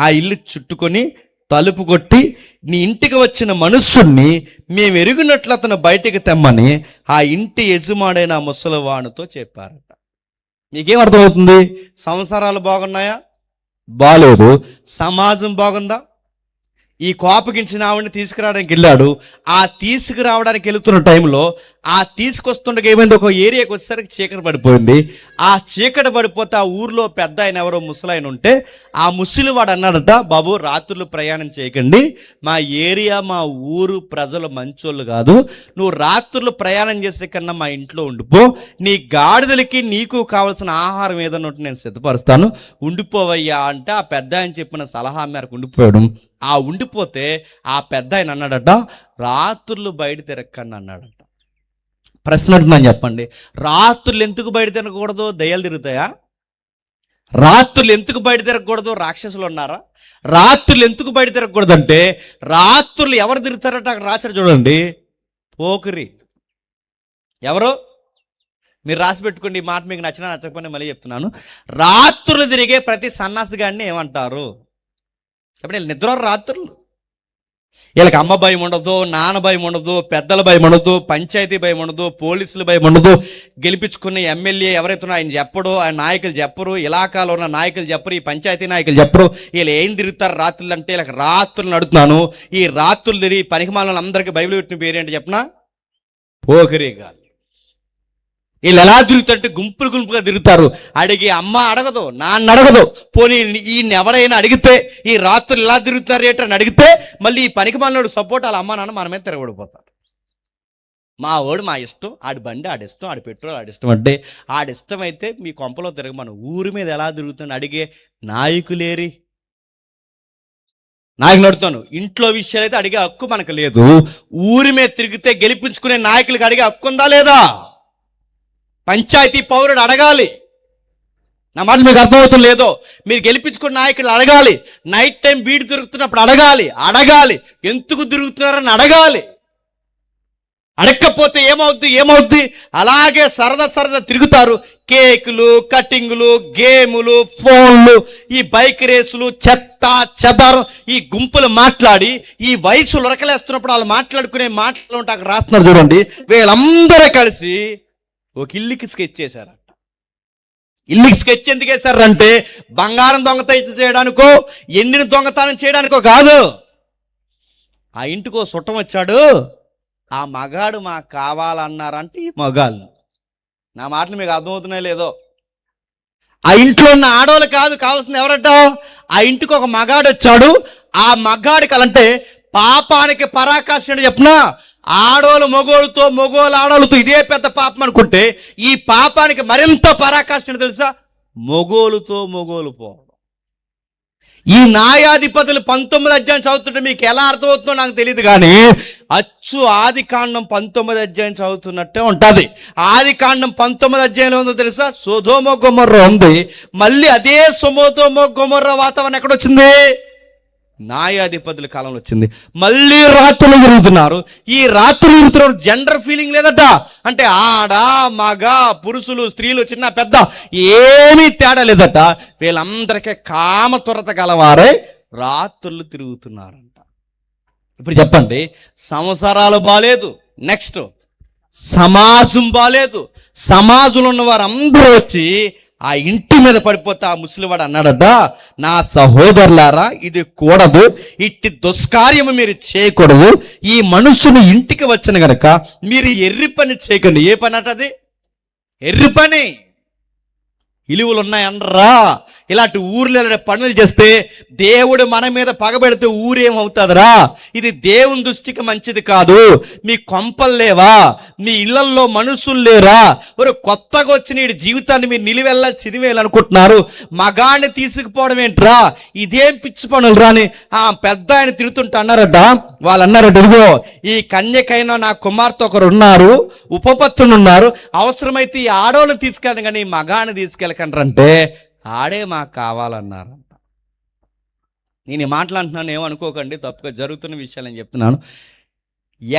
ఆ ఇల్లు చుట్టుకొని తలుపు కొట్టి, నీ ఇంటికి వచ్చిన మనుష్యుణ్ణి మేము ఎరుగునట్లు అతను బయటికి తెమ్మని ఆ ఇంటి యజమాడైన ముసలివానితో చెప్పారట. మీకేం అర్థమవుతుంది? సంసారాలు బాగున్నాయా? బాలేదు. సమాజం బాగుందా? ఈ కోపగించిన ఆవిడని తీసుకురావడానికి వెళ్ళాడు. ఆ తీసుకురావడానికి వెళుతున్న టైంలో ఆ తీసుకొస్తుండగా ఏమైంది? ఒక ఏరియాకి వచ్చేసరికి చీకటి పడిపోయింది. ఆ చీకటి పడిపోతే ఆ ఊర్లో పెద్ద ఆయన ఎవరో ముసలాయన ఉంటే ఆ ముసలివాడు అన్నాడట, బాబు రాత్రులు ప్రయాణం చేయకండి, మా ఏరియా మా ఊరు ప్రజలు మంచోళ్ళు కాదు, నువ్వు రాత్రులు ప్రయాణం చేసే కన్నా మా ఇంట్లో ఉండిపో, నీ గాడిదలకి నీకు కావాల్సిన ఆహారం ఏదన్నా ఉంటే నేను సిద్ధపరుస్తాను, ఉండిపోవయ్యా అంటే ఆ పెద్ద ఆయన చెప్పిన సలహా మేరకు ఉండిపోయాడు. ఆ ఉండిపోతే ఆ పెద్ద ఆయన అన్నాడట, రాత్రులు బయట తిరగకండి అన్నాడట. ప్రశ్న అంటున్నాను చెప్పండి, రాత్రులు ఎందుకు బయట తిరగకూడదు? దయ్యాలు తిరుగుతాయా? రాత్రులు ఎందుకు బయట తిరగకూడదు? రాక్షసులు ఉన్నారా? రాత్రులు ఎందుకు బయట తిరగకూడదు అంటే, రాత్రులు ఎవరు తిరుగుతారట అక్కడ రాశారు చూడండి, పోకిరి. ఎవరు? మీరు రాసి పెట్టుకోండి, ఈ మాట మీకు నచ్చినా నచ్చకపోయినా మళ్ళీ చెప్తున్నాను. రాత్రులు తిరిగే ప్రతి సన్నాసిగాడిని ఏమంటారు చెప్పండి? వీళ్ళు నిద్ర రాత్రులు. వీళ్ళకి అమ్మ భయం ఉండదు, నాన్న భయం ఉండదు, పెద్దల భయం ఉండదు, పంచాయతీ భయం ఉండదు, పోలీసుల భయం ఉండదు, గెలిపించుకున్న ఎమ్మెల్యే ఎవరైతే ఆయన చెప్పడు, ఆయన నాయకులు చెప్పరు, ఇలాకాలో ఉన్న నాయకులు చెప్పరు, ఈ పంచాయతీ నాయకులు చెప్పరు. వీళ్ళు ఏం తిరుగుతారు రాత్రులు అంటే, వీళ్ళకి రాత్రులు నడుతున్నాను. ఈ రాత్రులు తిరిగి పనికిమాలను అందరికీ బైబిల్ పెట్టిన పేరేంటి చెప్పనా? పోకిరి గారు. వీళ్ళు ఎలా తిరుగుతారంటే గుంపులుగా తిరుగుతారు. అడిగి అమ్మ అడగదు, నాన్న అడగదు, పోనీ ఈయన ఎవరైనా అడిగితే ఈ రాత్రులు ఎలా తిరుగుతున్నారు ఏంటని అడిగితే మళ్ళీ ఈ పనికి మాలినోడు సపోర్ట్ వాళ్ళ అమ్మ నాన్న మన మీద తిరగబడిపోతారు. మా వాడు మా ఇష్టం, ఆడి బండి ఆడిష్టం, ఆడి పెట్రోల్ ఆడిష్టం అంటే ఆడిష్టం అయితే మీ కొంపలో తిరగమను. ఊరి మీద ఎలా తిరుగుతుంది అడిగే నాయకులేరి? నాయకులు అడుగుతాను, ఇంట్లో విషయాలు అయితే అడిగే హక్కు మనకు లేదు. ఊరి మీద తిరిగితే గెలిపించుకునే నాయకులకు అడిగే హక్కు ఉందా లేదా? పంచాయతీ పౌరుడు అడగాలి. నా మాట మీకు అర్థమవుతుంది లేదో? మీరు గెలిపించుకున్న నాయకులు అడగాలి. నైట్ టైం బీడు తిరుగుతున్నప్పుడు అడగాలి ఎందుకు తిరుగుతున్నారని అడగాలి. అడగకపోతే ఏమవుద్ది? అలాగే సరదా తిరుగుతారు. కేకులు, కటింగులు, గేములు, ఫోన్లు, ఈ బైక్ రేసులు, చెత్త చెదారం, ఈ గుంపులు మాట్లాడి ఈ వయసు లొరకలేస్తున్నప్పుడు వాళ్ళు మాట్లాడుకునే మాటలు ఉంటే అక్కడ రాస్తున్నారు చూడండి. వీళ్ళందరూ కలిసి ఒక ఇల్లుకి స్కెచ్ చేశారట. ఇల్లుకి స్కెచ్ ఎందుకు వేశారంటే బంగారం దొంగతనం చేయడానికో ఎండిన దొంగతనం చేయడానికో కాదు. ఆ ఇంటికో చుట్టం వచ్చాడు, ఆ మగాడు మాకు కావాలన్నారంటే ఈ మగాళ్ళు. నా మాటలు మీకు అర్థమవుతున్నాయి లేదో? ఆ ఇంట్లో ఉన్న ఆడవాళ్ళు కాదు కావాల్సింది ఎవరట? ఆ ఇంటికి ఒక మగాడు వచ్చాడు. ఆ మగాడికి అలాంటే పాపానికి పరాకాష్ఠ చెప్పినా, ఆడోళ్ళు మగోళ్ళతో, మగోళ్ళు ఆడోళ్ళతో ఇదే పెద్ద పాపం అనుకుంటే ఈ పాపానికి మరింత పరాకాష్ఠ తెలుసా? మగోళ్ళతో మగోళ్ళు పోవడం. ఈ న్యాయాధిపతులు 19 అధ్యాయం చదువుతుంటే మీకు ఎలా అర్థమవుతుందో నాకు తెలియదు, కానీ అచ్చు ఆదికాండం 19 అధ్యాయం చదువుతున్నట్టే ఉంటుంది. ఆదికాండం 19 అధ్యాయంలో ఉందో తెలుసా? సొదొమ గొమొర్రా ఉంది. మళ్ళీ అదే సొదొమ గొమొర్రా వాతావరణం ఎక్కడొచ్చింది? న్యాయాధిపతుల కాలంలో వచ్చింది. మళ్ళీ రాత్రులు తిరుగుతున్నారు. ఈ రాత్రులు తిరుగుతున్నారు జెండర్ ఫీలింగ్ లేదట. అంటే ఆడ మగ, పురుషులు, స్త్రీలు, చిన్న పెద్ద ఏమీ తేడా లేదట. వీళ్ళందరికీ కామతురత గలవారే రాత్రులు తిరుగుతున్నారంట. ఇప్పుడు చెప్పండి, సంసారాలు బాలేదు, నెక్స్ట్ సమాజం బాలేదు. సమాజంలో ఉన్న వారు అందరూ వచ్చి ఆ ఇంటి మీద పడిపోతే ఆ ముసలివాడు అన్నాడట, నా సహోదరులారా, ఇది కూడదు, ఇట్టి దుష్కార్యము మీరు చేయకూడదు. ఈ మనుషుని ఇంటికి వచ్చిన గనక మీరు ఎర్రి పని చేయకండి. ఏ పని అట అది? ఎర్రి పని. ఇలువలు ఉన్నాయనరా. ఇలాంటి ఊర్లో పనులు చేస్తే దేవుడు మన మీద పగబెడితే ఊరేమవుతుందిరా? ఇది దేవుని దృష్టికి మంచిది కాదు. మీ కొంపలు లేవా? మీ ఇళ్లల్లో మనుషులు లేరా? ఒక కొత్తగా వచ్చిన ఈ జీవితాన్ని మీరు నిలివెల్లా చిదివేయాలనుకుంటున్నారు. మగాడిని తీసుకుపోవడం ఏంట్రా? ఇదేం పిచ్చి పనులు రాని ఆ పెద్ద ఆయన తిరుగుతుంటే అన్నారట, వాళ్ళు అన్నారట, ఇదిగో ఈ కన్యకైనా నా కుమార్తె ఒకరు ఉన్నారు, ఉపపత్తులు ఉన్నారు, అవసరమైతే ఈ ఆడోళ్ళని తీసుకెళ్ళండి కానీ ఈ మగాడిని తీసుకెళ్ళకండ్రంటే ఆడే మాకు కావాలన్నారంట. నేను ఈ మాట్లాడుతున్నాను, ఏమనుకోకండి, తప్పుగా జరుగుతున్న విషయాలు నేను చెప్తున్నాను.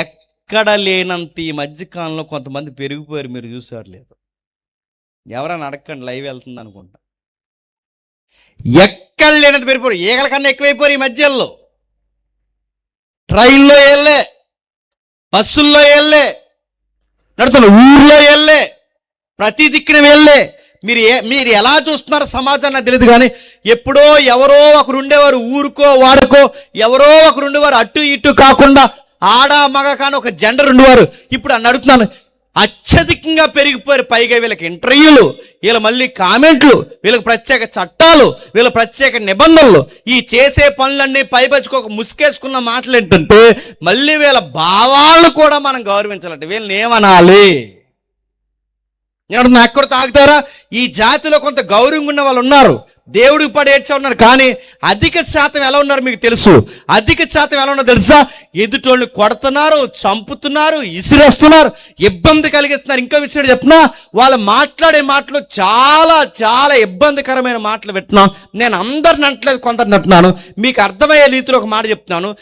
ఎక్కడ లేనంత ఈ మధ్యకాలంలో కొంతమంది పెరిగిపోయారు, మీరు చూసారు లేదు? ఎవరైనా అడగండి, లైవ్ వెళ్తుంది అనుకుంటా. ఎక్కడ లేనంత పెరిగిపోయారు, ఈగల కన్నా ఎక్కువైపోయారు ఈ మధ్యలో. ట్రైన్లో వెళ్ళే, బస్సుల్లో వెళ్ళే, నడుతున్న ఊర్లో వెళ్ళే, ప్రతి దిక్కున వెళ్ళే. మీరు ఎలా చూస్తున్నారు సమాజాన్ని తెలియదు కానీ ఎప్పుడో ఎవరో ఒకరు ఉండేవారు, ఊరుకో వాడుకో ఎవరో ఒకరు ఉండేవారు, అటు ఇటు కాకుండా ఆడ మగ కానీ ఒక జెండర్ ఉండేవారు. ఇప్పుడు అని అడుగుతున్నాను, అత్యధికంగా పెరిగిపోయారు. పైగా వీళ్ళకి ఇంటర్వ్యూలు, వీళ్ళ మళ్ళీ కామెంట్లు, వీళ్ళకి ప్రత్యేక చట్టాలు, వీళ్ళ ప్రత్యేక నిబంధనలు, ఈ చేసే పనులన్నీ పైపచ్చుకోక ముసుకేసుకున్న మాటలు ఏంటంటే మళ్ళీ వీళ్ళ భావాలను కూడా మనం గౌరవించాలంటే వీళ్ళని ఏమనాలి? నేను ఎక్కడ తాగుతారా? ఈ జాతిలో కొంత గౌరవంగా ఉన్న వాళ్ళు ఉన్నారు, దేవుడికి పడి ఏడ్చా ఉన్నారు. కానీ అధిక శాతం ఎలా ఉన్నారు మీకు తెలుసు? అధిక శాతం ఎలా ఉన్నారు తెలుసా? ఎదుటోళ్ళని కొడుతున్నారు, చంపుతున్నారు, ఇసిరేస్తున్నారు, ఇబ్బంది కలిగిస్తున్నారు. ఇంకో విషయం చెప్పినా, వాళ్ళు మాట్లాడే మాటలు చాలా చాలా ఇబ్బందికరమైన మాటలు వింటున్నాం. నేను అందరిని అంటలేదు, కొందరిని అంటున్నాను. మీకు అర్థమయ్యే రీతిలో ఒక మాట చెప్తున్నాను.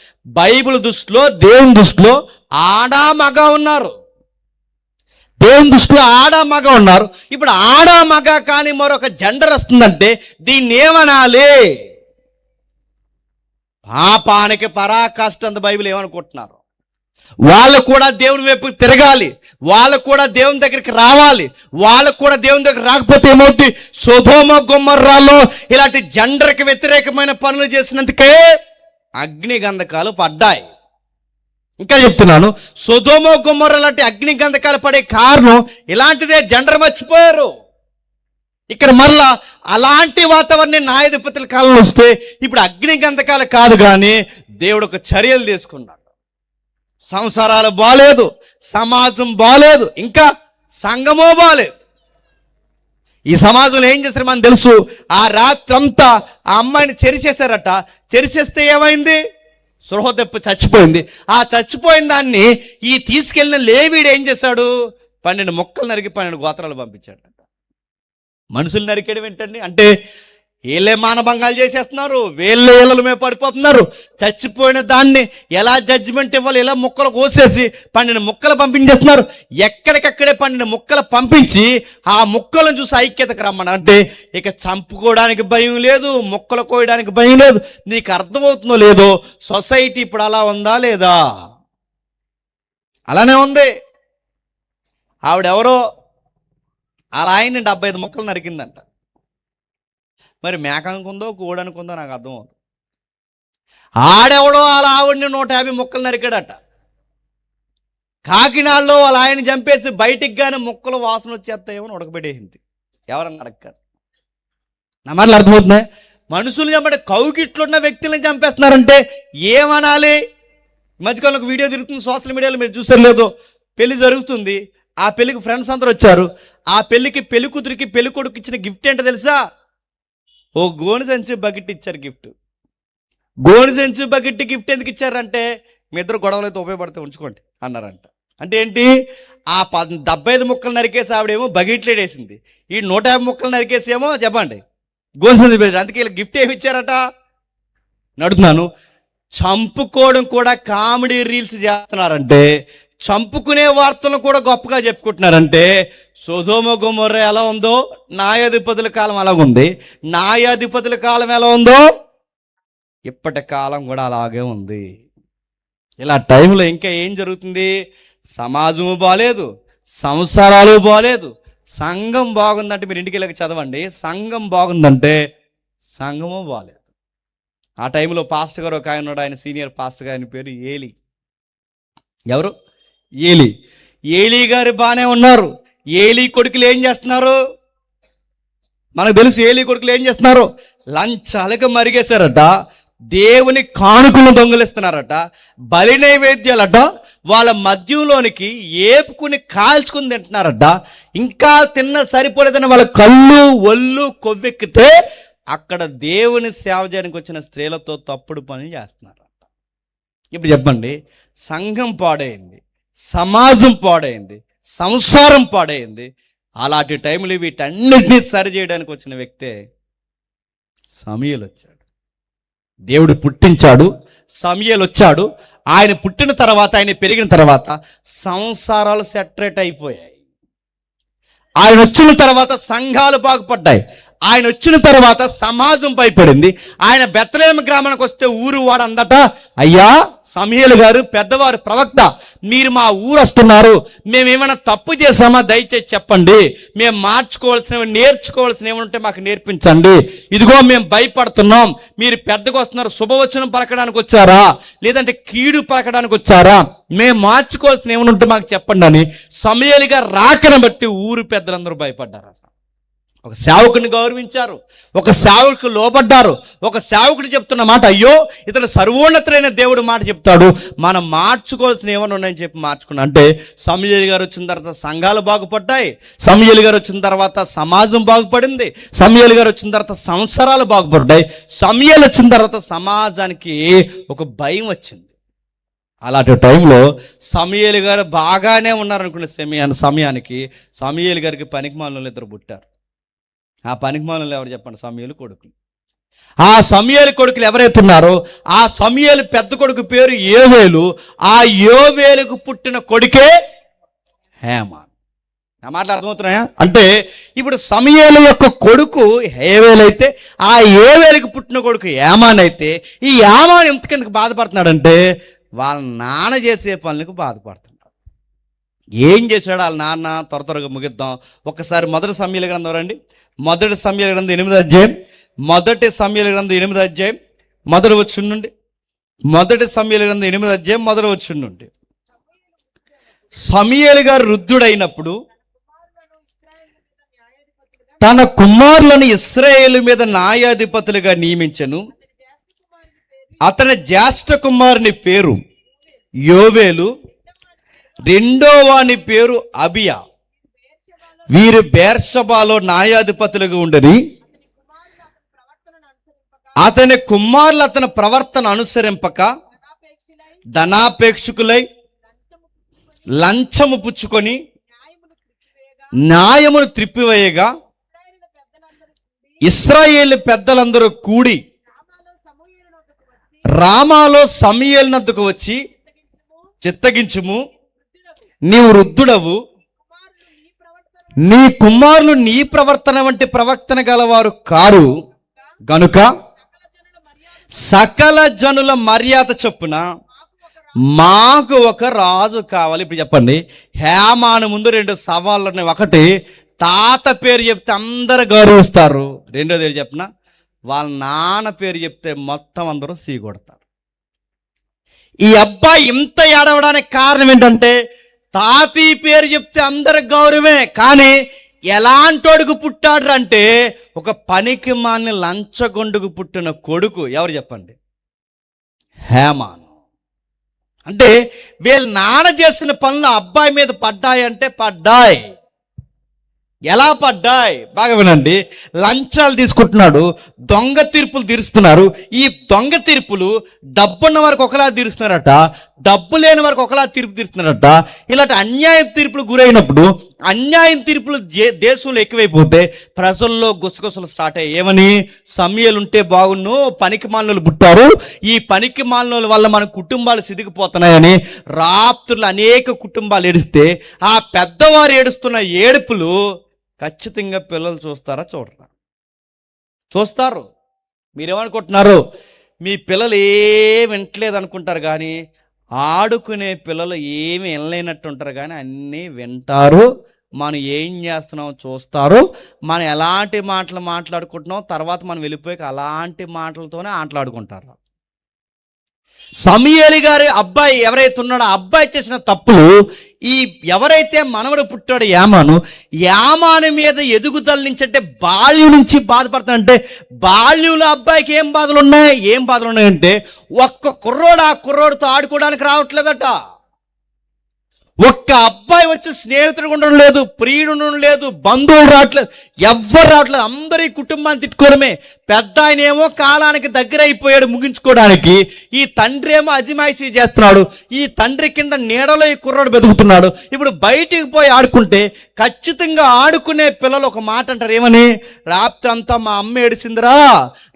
బైబిల్ దృష్టిలో, దేవుని దృష్టిలో ఆడా మగ ఉన్నారు. దేవుని దృష్టిలో ఆడ మగ ఉన్నారు. ఇప్పుడు ఆడ మగ కానీ మరొక జెండర్ వస్తుందంటే దీన్ని ఏమనాలి? పాపానికి పరాకాష్ట అంత బైబిల్ ఏమనుకుంటున్నారు? వాళ్ళు కూడా దేవుని వైపు తిరగాలి, వాళ్ళు కూడా దేవుని దగ్గరికి రావాలి. వాళ్ళకు కూడా దేవుని దగ్గర రాకపోతే ఏమవుతుంది? సొదొమ గొమొర్రాలో ఇలాంటి జెండర్కి వ్యతిరేకమైన పనులు చేసినందుకే అగ్ని గంధకాలు పడ్డాయి. ఇంకా చెప్తున్నాను, సొదొమ గొమొర్రా లాంటి అగ్ని గంధకాలు పడే కారణం ఇలాంటిదే. జెండర్ మర్చిపోయారు. ఇక్కడ మరలా అలాంటి వాతావరణం న్యాయాధిపతుల కాలంలో వస్తే ఇప్పుడు అగ్ని గంధకాలు కాదు కానీ దేవుడు ఒక చర్యలు తీసుకున్నాడు. సంసారాలు బాలేదు, సమాజం బాలేదు, ఇంకా సంఘమో బాలేదు. ఈ సమాజంలో ఏం చేస్తారు మనకు తెలుసు. ఆ రాత్రంతా ఆ అమ్మాయిని చెరిచేశారట. చెరిచేస్తే ఏమైంది? సృహ తప్పి చచ్చిపోయింది. ఆ చచ్చిపోయిన దాన్ని ఈ తీసుకెళ్ళిన లేవీడు ఏం చేశాడు? 12 ముక్కలు నరికి 12 గోత్రాలు పంపించాడు. మనుషులు నరికేయడం ఏంటండి? అంటే వీళ్ళే మానభంగాలు చేసేస్తున్నారు, వీళ్ళే ఇళ్ళల మీద పడిపోతున్నారు. చచ్చిపోయిన దాన్ని ఎలా జడ్జిమెంట్ ఇవ్వాలి, ఎలా ముక్కలు కోసేసి 12 ముక్కలు పంపించేస్తున్నారు. ఎక్కడికక్కడే 12 ముక్కలు పంపించి ఆ ముక్కలను చూసి ఐక్యతకు రమ్మని. అంటే ఇక చంపుకోవడానికి భయం లేదు, ముక్కలు కోయడానికి భయం లేదు. నీకు అర్థమవుతుందో లేదో, సొసైటీ ఇప్పుడు అలా ఉందా లేదా? అలానే ఉంది. ఆవిడెవరో అలా ఆయన 75 ముక్కలు నరికిందంట. మరి మేక అనుకుందో కోడి అనుకుందో నాకు అర్థం అవుతుంది. ఆడెవడో అలా ఆవిడని 150 ముక్కలు నరికాడట. కాకినాడలో వాళ్ళ ఆయన చంపేసి బయటికి కానీ ముక్కలు వాసన వచ్చేస్తాయేమో ఉడకబెట్టేసింది. ఎవరన్నా అడగరు. నా మాటలు అర్థమవుతున్నాయి? మనుషులు చంపే కౌగిట్లున్న వ్యక్తులను చంపేస్తున్నారంటే ఏమనాలి? మధ్యకాలంలో ఒక వీడియో తిరుగుతుంది సోషల్ మీడియాలో, మీరు చూసారు లేదో. పెళ్లి జరుగుతుంది, ఆ పెళ్లికి ఫ్రెండ్స్ అందరూ వచ్చారు. ఆ పెళ్లికి పెళ్లి కూతురికి పెళ్లి కొడుకు ఇచ్చిన గిఫ్ట్ ఏంటో తెలుసా? ఓ గోను సంచి బకెట్ ఇచ్చారు గిఫ్ట్. గోను సంచి బకెట్ గిఫ్ట్ ఎందుకు ఇచ్చారంటే మీ ఇద్దరు గొడవలు అయితే ఉపయోగపడితే ఉంచుకోండి అన్నారంట. అంటే ఏంటి? ఆ 75 ముక్కలు నరికేసి ఆవిడేమో బకెట్లే వేసింది, ఈ 150 ముక్కలు నరికేసేమో చెప్పండి గోను సంచి బెదిరి. అందుకే వీళ్ళు గిఫ్ట్ ఏమి ఇచ్చారట? నడుతున్నాను. చంపుకోవడం కూడా కామెడీ రీల్స్ చేస్తున్నారంటే, చంపుకునే వార్తలను కూడా గొప్పగా చెప్పుకుంటున్నారంటే, సొదొమ గొమొర్రా ఎలా ఉందో న్యాయాధిపతుల కాలం అలాగుంది, న్యాయాధిపతుల కాలం ఎలా ఉందో ఇప్పటి కాలం కూడా అలాగే ఉంది. ఇలా టైంలో ఇంకా ఏం జరుగుతుంది? సమాజము బాలేదు, సంసారాలు బాగలేదు. సంఘం బాగుందంటే మీరు ఇంటికి వెళ్ళక చదవండి, సంఘం బాగుందంటే సంఘము బాగలేదు. ఆ టైంలో పాస్టర్ గారు ఒక ఆయన ఉన్నాడు, ఆయన సీనియర్ పాస్టర్ గారి పేరు ఏలి. ఎవరు? ఏలి. ఏలి గారు బాగానే ఉన్నారు. ఏలి కొడుకులు ఏం చేస్తున్నారు? మనకు తెలుసు ఏలి కొడుకులు ఏం చేస్తున్నారు. లంచాలకు మరిగేశారట, దేవుని కానుకలు దొంగిలిస్తున్నారట, బలి నైవేద్యాలట వాళ్ళ మధ్యలోనికి ఏపుకుని కాల్చుకుని తింటున్నారట. ఇంకా తిన్న సరిపోలేదని వాళ్ళ కళ్ళు ఒళ్ళు కొవ్వెక్కితే అక్కడ దేవుని సేవ చేయడానికి వచ్చిన స్త్రీలతో తప్పుడు పనులు చేస్తున్నారట. ఇప్పుడు చెప్పండి, సంఘం పాడైంది, సమాజం పాడైంది, సంసారం పాడైంది. అలాంటి టైంలో వీటన్నిటినీ సరి చేయడానికి వచ్చిన వ్యక్తే సమూయేలు వచ్చాడు. దేవుడు పుట్టించాడు, సమూయేలు వచ్చాడు. ఆయన పుట్టిన తర్వాత, ఆయన పెరిగిన తర్వాత సంసారాలు సెటరేట్ అయిపోయాయి. ఆయన వచ్చిన తర్వాత సంఘాలు బాగుపడ్డాయి. ఆయన వచ్చిన తర్వాత సమాజం భయపడింది. ఆయన బెత్లెహేము గ్రామానికి వస్తే ఊరు వాడు అందట, అయ్యా సమూయేలు గారు పెద్దవారు ప్రవక్త, మీరు మా ఊరు వస్తున్నారు, మేమేమైనా తప్పు చేసామా దయచేసి చెప్పండి, మేము మార్చుకోవాల్సినవి నేర్చుకోవాల్సినవి ఏమంటే మాకు నేర్పించండి, ఇదిగో మేము భయపడుతున్నాం, మీరు పెద్దగా వస్తున్నారు, శుభవచనం పలకడానికి వచ్చారా లేదంటే కీడు పలకడానికి వచ్చారా, మేము మార్చుకోవాల్సిన ఏమనుంటే మాకు చెప్పండి అని సమూయేలు గారు రాకను బట్టి ఊరు పెద్దలందరూ భయపడ్డారు. ఒక సేవకుని గౌరవించారు, ఒక సేవకుడు లోబడ్డారు. ఒక సేవకుడు చెప్తున్న మాట, అయ్యో ఇతను సర్వోన్నతులైన దేవుడు మాట చెప్తాడు, మనం మార్చుకోవాల్సిన ఏమైనా ఉన్నాయని చెప్పి మార్చుకున్నా. అంటే సమూయేలు గారు వచ్చిన తర్వాత సంఘాలు బాగుపడ్డాయి, సమూయేలు గారు వచ్చిన తర్వాత సమాజం బాగుపడింది, సమూయేలు గారు వచ్చిన తర్వాత సంసారాలు బాగుపడ్డాయి, సమూయేలు వచ్చిన తర్వాత సమాజానికి ఒక భయం వచ్చింది. అలాంటి టైంలో సమూయేలు గారు బాగానే ఉన్నారనుకునే సమయానికి సమూయేలు గారికి పనికిమాలిన ఇద్దరు పుట్టారు. ఆ పనికిమాలిన ఎవరు చెప్పండి? సమూయేలు కొడుకులు. ఆ సమూయేలు కొడుకులు ఎవరైతున్నారో ఆ సమూయేలు పెద్ద కొడుకు పేరు యోవేలు. ఆ యోవేలుకు పుట్టిన కొడుకే హేమాన్. నా మాటలు అర్థమవుతున్నాయా? అంటే ఇప్పుడు సమూయేలు యొక్క కొడుకు హేవేలు అయితే, ఆ యోవేలుకు పుట్టిన కొడుకు హేమాన్ అయితే, ఈ హేమాన్ ఎంతకెందుకు బాధపడుతున్నాడంటే వాళ్ళ నాన్న చేసే పనులకు బాధపడుతున్నాడు. ఏం చేశాడు వాళ్ళ నాన్న? త్వరగా ముగిద్దాం. ఒకసారి మొదటి సమూయేలు గ్రంథం రండి. మొదటి సమూయేలు గ్రంథం 8వ అధ్యాయం. మొదటి సమూయేలు గ్రంథం 8వ అధ్యాయం మొదటి వచనం నుండి. మొదటి సమూయేలు గ్రంథం 8వ అధ్యాయం మొదటి వచనం నుండి. సమూయేలు గారు వృద్ధుడైనప్పుడు తన కుమారులను ఇశ్రాయేలు మీద న్యాయాధిపతులుగా నియమించెను. అతని జ్యేష్ఠ కుమారుని పేరు యోవేలు, రెండో వాని పేరు అబియా. వీరు బెర్షెబాలో న్యాయాధిపతులుగా ఉండని. అతని కుమారులు అతని ప్రవర్తన అనుసరింపక ధనాపేక్షకులై లంచము పుచ్చుకొని న్యాయమును త్రిప్పివేయగా ఇశ్రాయేలు పెద్దలందరూ కూడి రామాలో సమూయేలు నద్దకు వచ్చి, చిత్తగించుము, నీవు వృద్ధుడవు, నీ కుమారులు నీ ప్రవర్తన వంటి ప్రవర్తన గలవారు కారు గనుక సకల జనుల మర్యాద చొప్పున మాకు ఒక రాజు కావాలి. ఇప్పుడు చెప్పండి, హేమాను ముందు 2 సవాళ్ళు ఉన్నాయి. ఒకటి, తాత పేరు చెప్తే అందరు గౌరవిస్తారు. రెండోది ఏం చెప్పిన, వాళ్ళ నాన్న పేరు చెప్తే మొత్తం అందరూ సీగొడతారు. ఈ అబ్బాయి ఇంత ఏడవడానికి కారణం ఏంటంటే, తాతీ పేరు చెప్తే అందరికి గౌరవమే, కానీ ఎలాంటోడుకు పుట్టాడు అంటే ఒక పనికి మాలిన లంచగొండుకు పుట్టిన కొడుకు. ఎవరు చెప్పండి? హేమాన్. అంటే వీళ్ళ నాన్న చేసిన పనులు అబ్బాయి మీద పడ్డాయంటే పడ్డాయి. ఎలా పడ్డాయి? బాగా వినండి. లంచాలు తీసుకుంటున్నాడు, దొంగ తీర్పులు తీరుస్తున్నారు. ఈ దొంగ తీర్పులు డబ్బున్న వారికి ఒకలా తీరుస్తున్నారట, డబ్బు లేని వారికి ఒకలా తీర్పు తీరుస్తున్నారట. ఇలాంటి అన్యాయం తీర్పులు గురైనప్పుడు, అన్యాయం తీర్పులు దేశంలో ఎక్కువైపోతే ప్రజల్లో గుసగుసలు స్టార్ట్ అయ్యాయి. ఏమని? సమూయేలు ఉంటే బాగున్ను, పనికి మాలినోళ్ళు పుట్టారు, ఈ పనికి మాలినోళ్ళ వల్ల మన కుటుంబాలు సిదిగిపోతున్నాయని రాత్రులు అనేక కుటుంబాలు ఏడిస్తే ఆ పెద్దవారు ఏడుస్తున్న ఏడుపులు ఖచ్చితంగా పిల్లలు చూస్తారా? చూడరా? చూస్తారు. మీరేమనుకుంటున్నారు? మీ పిల్లలు ఏం వింటలేదు అనుకుంటారు, కానీ ఆడుకునే పిల్లలు ఏమి వినలేనట్టు ఉంటారు, కానీ అన్నీ వింటారు. మనం ఏం చేస్తున్నామో చూస్తారు, మనం ఎలాంటి మాటలు మాట్లాడుకుంటున్నాం, తర్వాత మనం వెళ్ళిపోయాక అలాంటి మాటలతోనే ఆటలాడుకుంటారు. సమూయేలు గారి అబ్బాయి ఎవరైతే ఉన్నాడో ఆ అబ్బాయి చేసిన తప్పులు ఈ ఎవరైతే మనవడు పుట్టాడో యామాను మీద ఎదుగుదల నుంచి, అంటే బాల్యం నుంచి బాధపడతాడంటే, బాల్యంలో అబ్బాయికి ఏం బాధలు ఉన్నాయంటే ఒక్క కుర్రోడు ఆ కుర్రోడితో ఆడుకోవడానికి రావట్లేదట. ఒక్క అబ్బాయి వచ్చి స్నేహితుడు ఉండడం లేదు, ప్రియుడు ఉండడం లేదు, బంధువులు రావట్లేదు, ఎవ్వరు రావట్లేదు. అందరి కుటుంబాన్ని తిట్టుకోవడమే. పెద్ద ఆయన ఏమో కాలానికి దగ్గర అయిపోయాడు ముగించుకోవడానికి, ఈ తండ్రి ఏమో అజమాయిషీ చేస్తున్నాడు. ఈ తండ్రి కింద నీడలో ఈ కుర్రాడు బతుకుతున్నాడు. ఇప్పుడు బయటికి పోయి ఆడుకుంటే ఖచ్చితంగా ఆడుకునే పిల్లలు ఒక మాట అంటారు, ఏమని? రాత్రంతా మా అమ్మ ఏడిచిందిరా,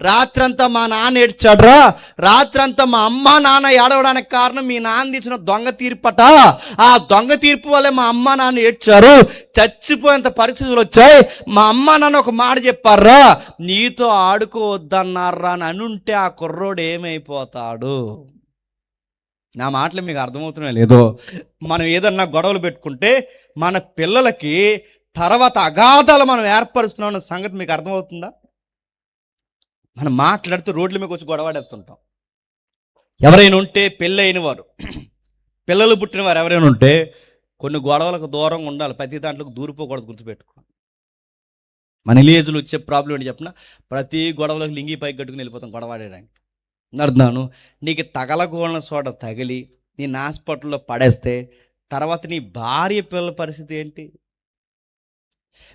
రాత్రంతా మా నాన్న ఏడ్చాడురా, రాత్రంతా మా అమ్మ నాన్న ఏడవడానికి కారణం మీ నాన్న తీసిన దొంగ తీర్పట, ఆ దొంగ తీర్పు వల్లే మా అమ్మ నాన్న ఏడ్చారు, చచ్చిపోయేంత పరిస్థితులు వచ్చాయి, మా అమ్మ నాన్న ఒక మాట చెప్పారా, నీతో ఆడుకోవద్దన్నారా అని అనుంటే ఆ కుర్రోడు ఏమైపోతాడు? నా మాటలు మీకు అర్థమవుతున్నాయో లేదో? మనం ఏదన్నా గొడవలు పెట్టుకుంటే మన పిల్లలకి తర్వాత అగాధాలు మనం ఏర్పరుస్తున్నాం అన్న సంగతి మీకు అర్థమవుతుందా? మనం మాట్లాడుతూ రోడ్ల మీద వచ్చి గొడవాడేస్తుంటాం. ఎవరైనా ఉంటే పెళ్ళైన వారు, పిల్లలు పుట్టిన వారు ఎవరైనా ఉంటే కొన్ని గొడవలకు దూరంగా ఉండాలి, ప్రతి దాంట్లోకి దూరిపోకూడదు, గుర్తుపెట్టుకోండి. మన విలేజ్లో వచ్చే ప్రాబ్లం ఏంటి చెప్పిన, ప్రతి గొడవలకు లింగి పైకి కట్టుకుని వెళ్ళిపోతాం గొడవాడడానికి. అర్థాను, నీకు తగలకూడని చోట తగిలి నీ హాస్పిటల్లో పడేస్తే తర్వాత నీ భార్య పిల్లల పరిస్థితి ఏంటి?